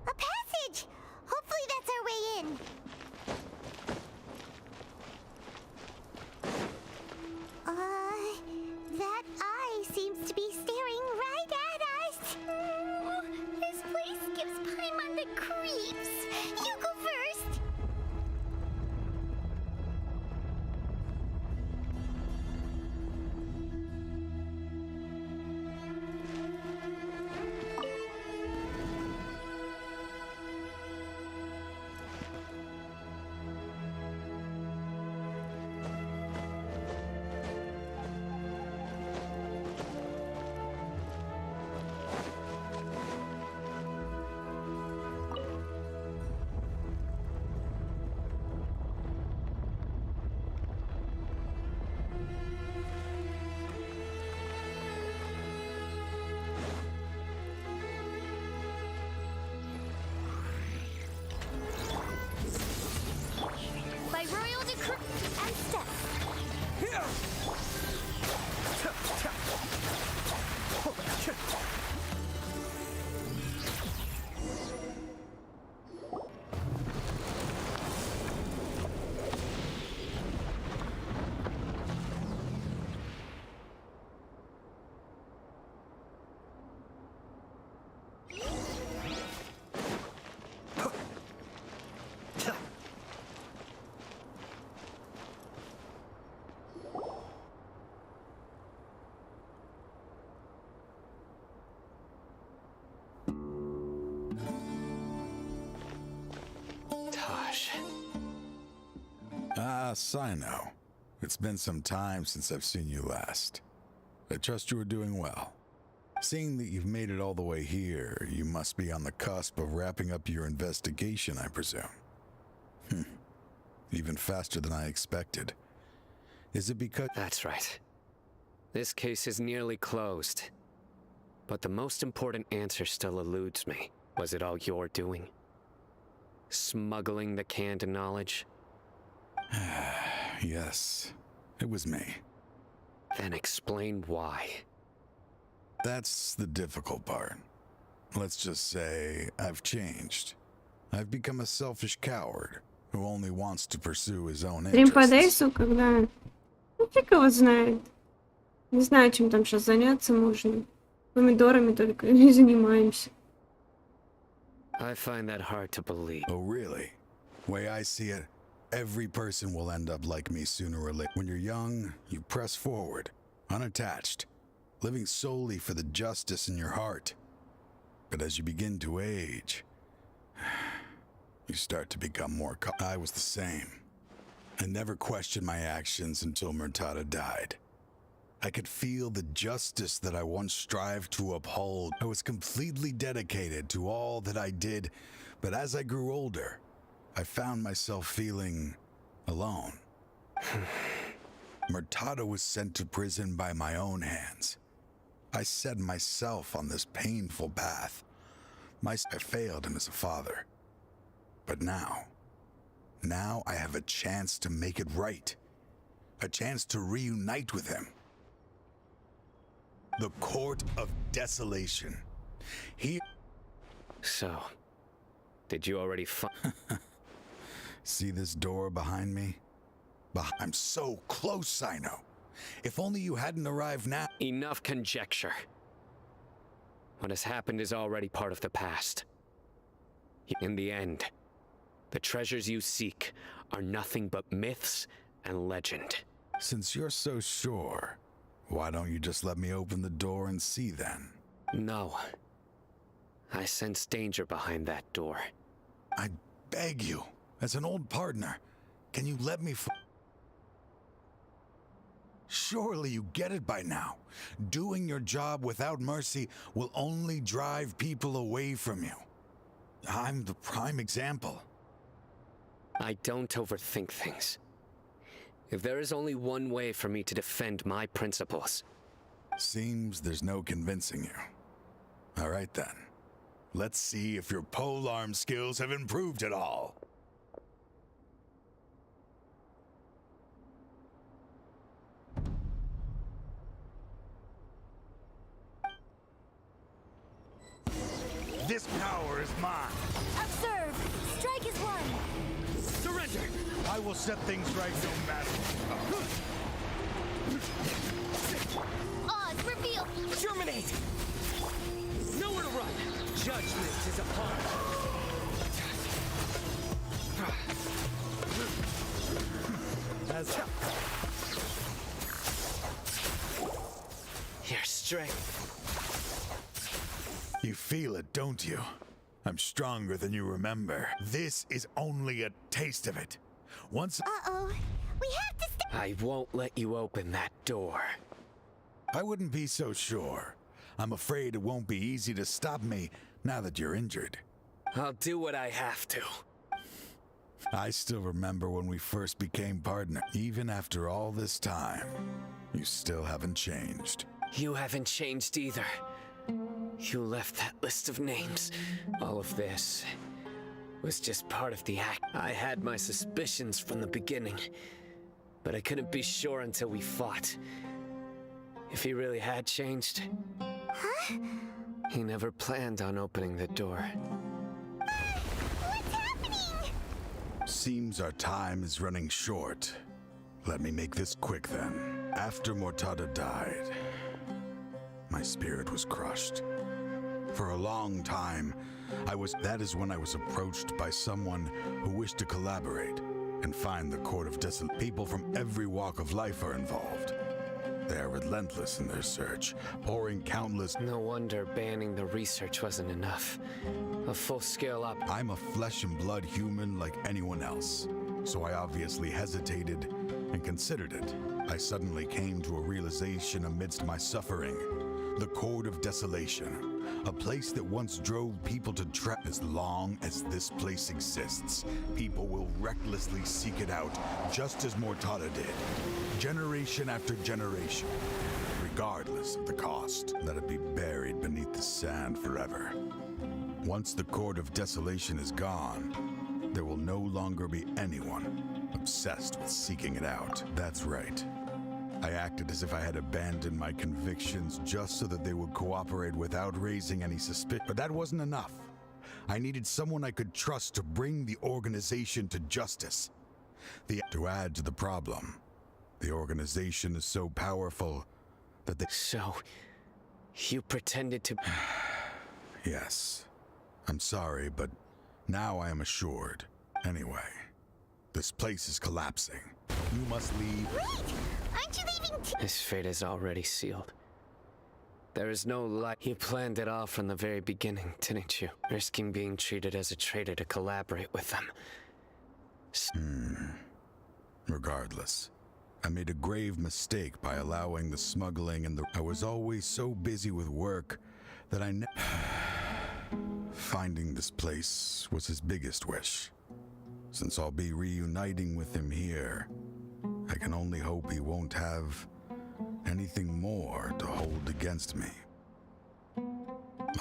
A passage! Hopefully that's our way in. That eye seems to be staring right at us. This place gives Paimon the creeps. You go first. By royal decree and step. Sino. It's been some time since I've seen you last. I trust you are doing well. Seeing that you've made it all the way here, you must be on the cusp of wrapping up your investigation, I presume. Even faster than I expected. Is it because... That's right. This case is nearly closed. But the most important answer still eludes me. Was it all your doing? Smuggling the canned knowledge? Yes, it was me. Then explain why. That's the difficult part. Let's just say I've changed. I've become a selfish coward who only wants to pursue his own Стрим по interests. Дейсу, когда... Ну, фиг его знает. Не знаю, чем там сейчас заняться можно. Помидорами только и занимаемся. I find that hard to believe. Oh, really? Way I see it, every person will end up like me sooner or later. When you're young, you press forward. unattached, living solely for the justice in your heart. But as you begin to age, you start to become more I was the same. I never questioned my actions until Murtada died. I could feel the justice that I once strived to uphold. I was completely dedicated to all that I did, but as I grew older, I found myself feeling alone. Murtada was sent to prison by my own hands. I set myself on this painful path. I failed him as a father. But now I have a chance to make it right. A chance to reunite with him. The Court of Desolation. So, did you already See this door behind me? I'm so close, Sino. If only you hadn't arrived now. Enough conjecture. What has happened is already part of the past. In the end, the treasures you seek are nothing but myths and legend. Since you're so sure, why don't you just let me open the door and see then? No. I sense danger behind that door. I beg you, as an old partner, can you let me Surely you get it by now. Doing your job without mercy will only drive people away from you. I'm the prime example. I don't overthink things. If there is only one way for me to defend my principles. Seems there's no convincing you. All right then. Let's see if your polearm skills have improved at all. This power is mine. Observe! Strike is one! Surrender! I will set things right no matter. Oz, reveal! Terminate! Nowhere to run! Judgment is upon Your strength. You feel it, don't you? I'm stronger than you remember. This is only a taste of it. Once Uh-oh. We have to I won't let you open that door. I wouldn't be so sure. I'm afraid it won't be easy to stop me now that you're injured. I'll do what I have to. I still remember when we first became partners. Even after all this time, you still haven't changed. You haven't changed either. You left that list of names. All of this was just part of the act. I had my suspicions from the beginning, but I couldn't be sure until we fought. If he really had changed, he never planned on opening the door. What's happening? Seems our time is running short. Let me make this quick then. After Murtada died, my spirit was crushed. For a long time, that is when I was approached by someone who wished to collaborate and find the Court of Desolation. People from every walk of life are involved. They are relentless in their search, pouring countless... No wonder banning the research wasn't enough. A full-scale op... I'm a flesh and blood human like anyone else, so I obviously hesitated and considered it. I suddenly came to a realization amidst my suffering. The Court of Desolation. A place that once drove people to trap. As long as this place exists, people will recklessly seek it out, just as Murtada did. Generation after generation. Regardless of the cost, let it be buried beneath the sand forever. Once the Court of Desolation is gone, there will no longer be anyone obsessed with seeking it out. That's right. I acted as if I had abandoned my convictions just so that they would cooperate without raising any suspicion. But that wasn't enough. I needed someone I could trust to bring the organization to justice. To add to the problem, the organization is so powerful that they... So, you pretended to... Yes. I'm sorry, but now I am assured. Anyway, this place is collapsing. You must leave... Wait! Aren't you leaving too? His fate is already sealed. There is no light. You planned it all from the very beginning, didn't you? Risking being treated as a traitor to collaborate with them. Regardless, I made a grave mistake by allowing the smuggling and I was always so busy with work that finding this place was his biggest wish. Since I'll be reuniting with him here, I can only hope he won't have anything more to hold against me.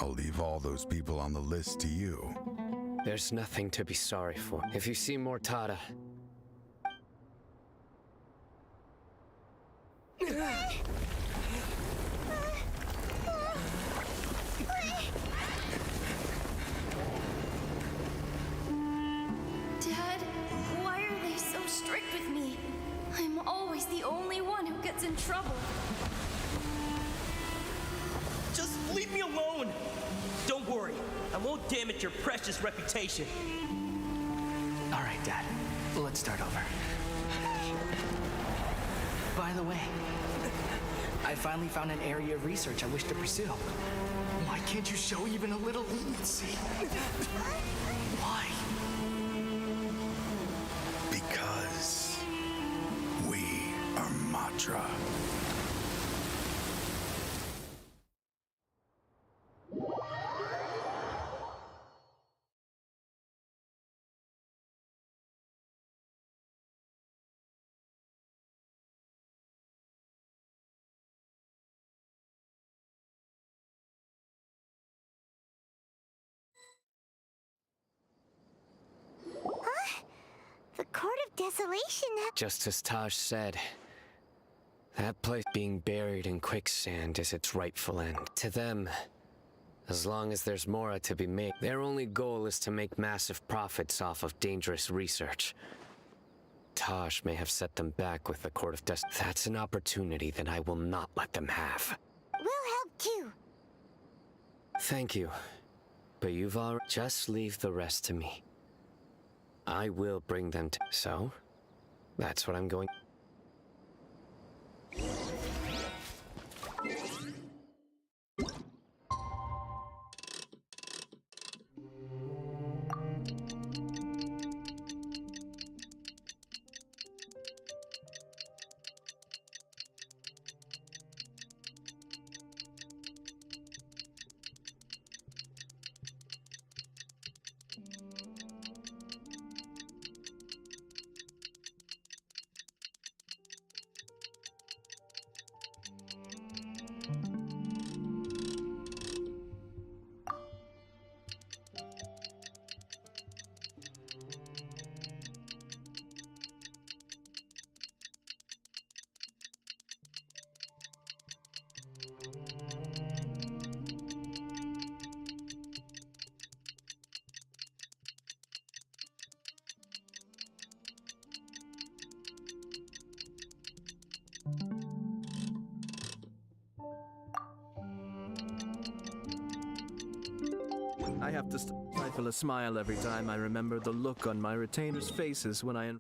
I'll leave all those people on the list to you. There's nothing to be sorry for. If you see more Tada, Dad, why are they so strict with me? I'm always the only one who gets in trouble. Just leave me alone! Don't worry, I won't damage your precious reputation. All right, Dad. Let's start over. By the way, I finally found an area of research I wish to pursue. Why can't you show even a little leniency? Why? Because we are Matra. The Court of Desolation. just as Taj said, that place being buried in quicksand is its rightful end. To them, as long as there's more to be made, their only goal is to make massive profits off of dangerous research. Taj may have set them back with the Court of Des. That's an opportunity that I will not let them have. We'll help too. Thank you, but you've already. Just leave the rest to me. I will bring them to. So, that's what I'm going. I have to stifle a smile every time I remember the look on my retainers' faces when I...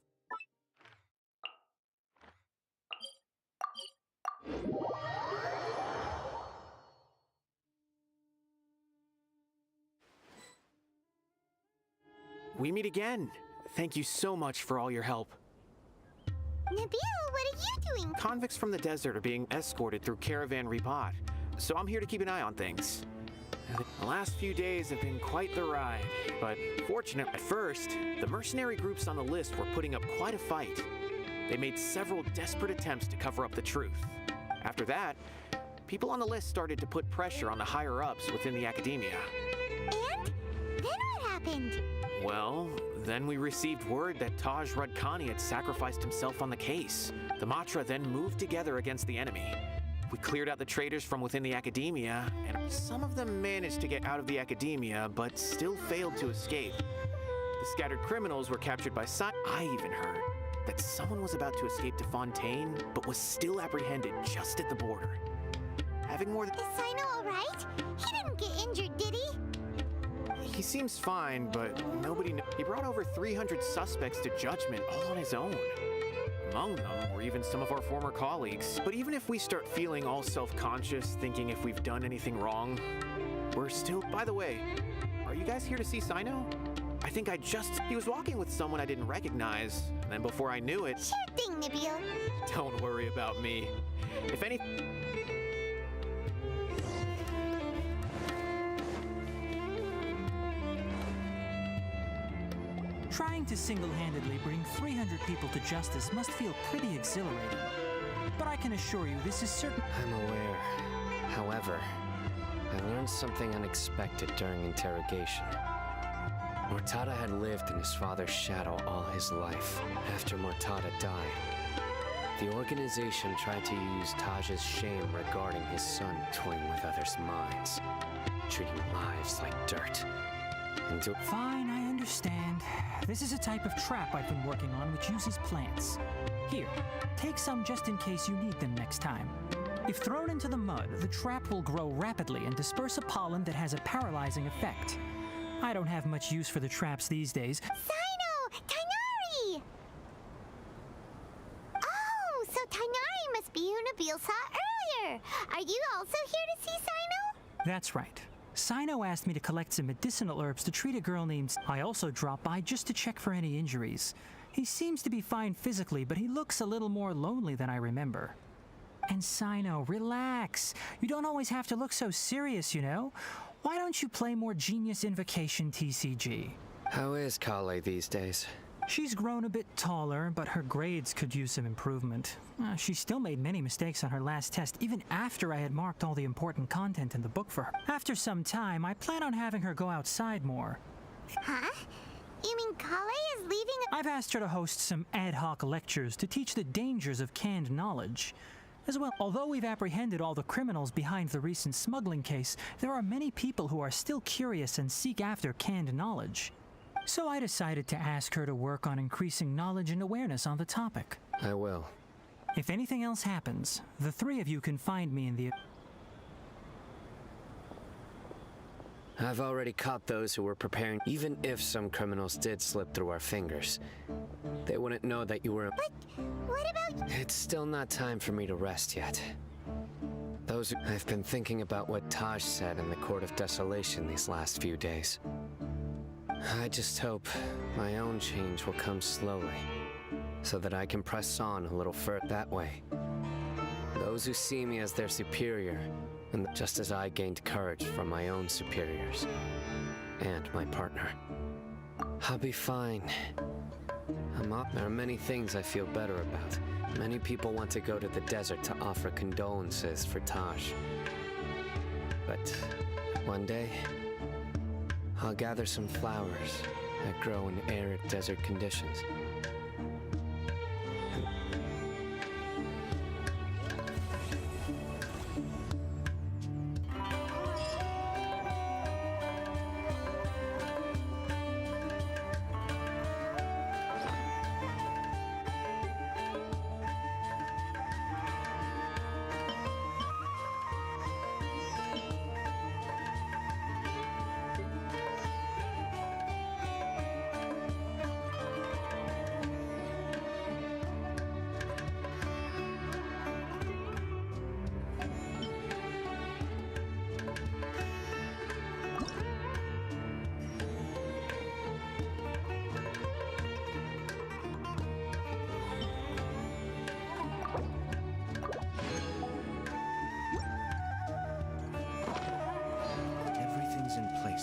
We meet again. Thank you so much for all your help. Nabil, what are you doing? Convicts from the desert are being escorted through Caravan Repot, so I'm here to keep an eye on things. The last few days have been quite the ride, but fortunate at first, the mercenary groups on the list were putting up quite a fight. They made several desperate attempts to cover up the truth. After that, people on the list started to put pressure on the higher-ups within the academia. And? Then what happened? Well, then we received word that Taj Rudkani had sacrificed himself on the case. The Matra then moved together against the enemy. We cleared out the traitors from within the academia, and some of them managed to get out of the academia, but still failed to escape. The scattered criminals were captured by I even heard that someone was about to escape to Fontaine, but was still apprehended just at the border. Having more than... Is Sino alright? He didn't get injured, did he? He seems fine, but nobody knows. He brought over 300 suspects to judgment all on his own. among them, or even some of our former colleagues. But even if we start feeling all self-conscious, thinking if we've done anything wrong, we're still... By the way, are you guys here to see Sino? I think he was walking with someone I didn't recognize, and then before I knew it... Sure thing, Nabil. Don't worry about me. If any... Trying to single-handedly bring 300 people to justice must feel pretty exhilarating. But I can assure you this is certain... I'm aware. However, I learned something unexpected during interrogation. Mortada had lived in his father's shadow all his life. After Mortada died, the organization tried to use Taj's shame regarding his son toying with others' minds, treating lives like dirt. Fine, I understand. This is a type of trap I've been working on which uses plants. Here, take some just in case you need them next time. If thrown into the mud, the trap will grow rapidly and disperse a pollen that has a paralyzing effect. I don't have much use for the traps these days. Sino! Tainari! Oh, so Tainari must be who Nabil saw earlier. Are you also here to see Sino? That's right. Sino asked me to collect some medicinal herbs to treat a girl named... I also dropped by just to check for any injuries. He seems to be fine physically, but he looks a little more lonely than I remember. And Sino, relax. You don't always have to look so serious, you know? Why don't you play more Genius Invocation TCG? How is Kale these days? She's grown a bit taller, but her grades could use some improvement. She still made many mistakes on her last test, even after I had marked all the important content in the book for her. After some time, I plan on having her go outside more. Huh? You mean Kale is leaving? I've asked her to host some ad hoc lectures to teach the dangers of canned knowledge. As well, although we've apprehended all the criminals behind the recent smuggling case, there are many people who are still curious and seek after canned knowledge. So I decided to ask her to work on increasing knowledge and awareness on the topic. I will. If anything else happens, the three of you can find me in the... I've already caught those who were preparing. Even if some criminals did slip through our fingers, they wouldn't know that you were... But what about... It's still not time for me to rest yet. I've been thinking about what Taj said in the Court of Desolation these last few days. I just hope my own change will come slowly, so that I can press on a little further that way. Those who see me as their superior, and just as I gained courage from my own superiors, and my partner. I'll be fine. There are many things I feel better about. Many people want to go to the desert to offer condolences for Taj. But one day, I'll gather some flowers that grow in arid desert conditions.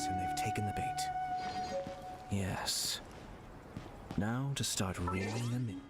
And they've taken the bait. Yes. Now to start reeling them in.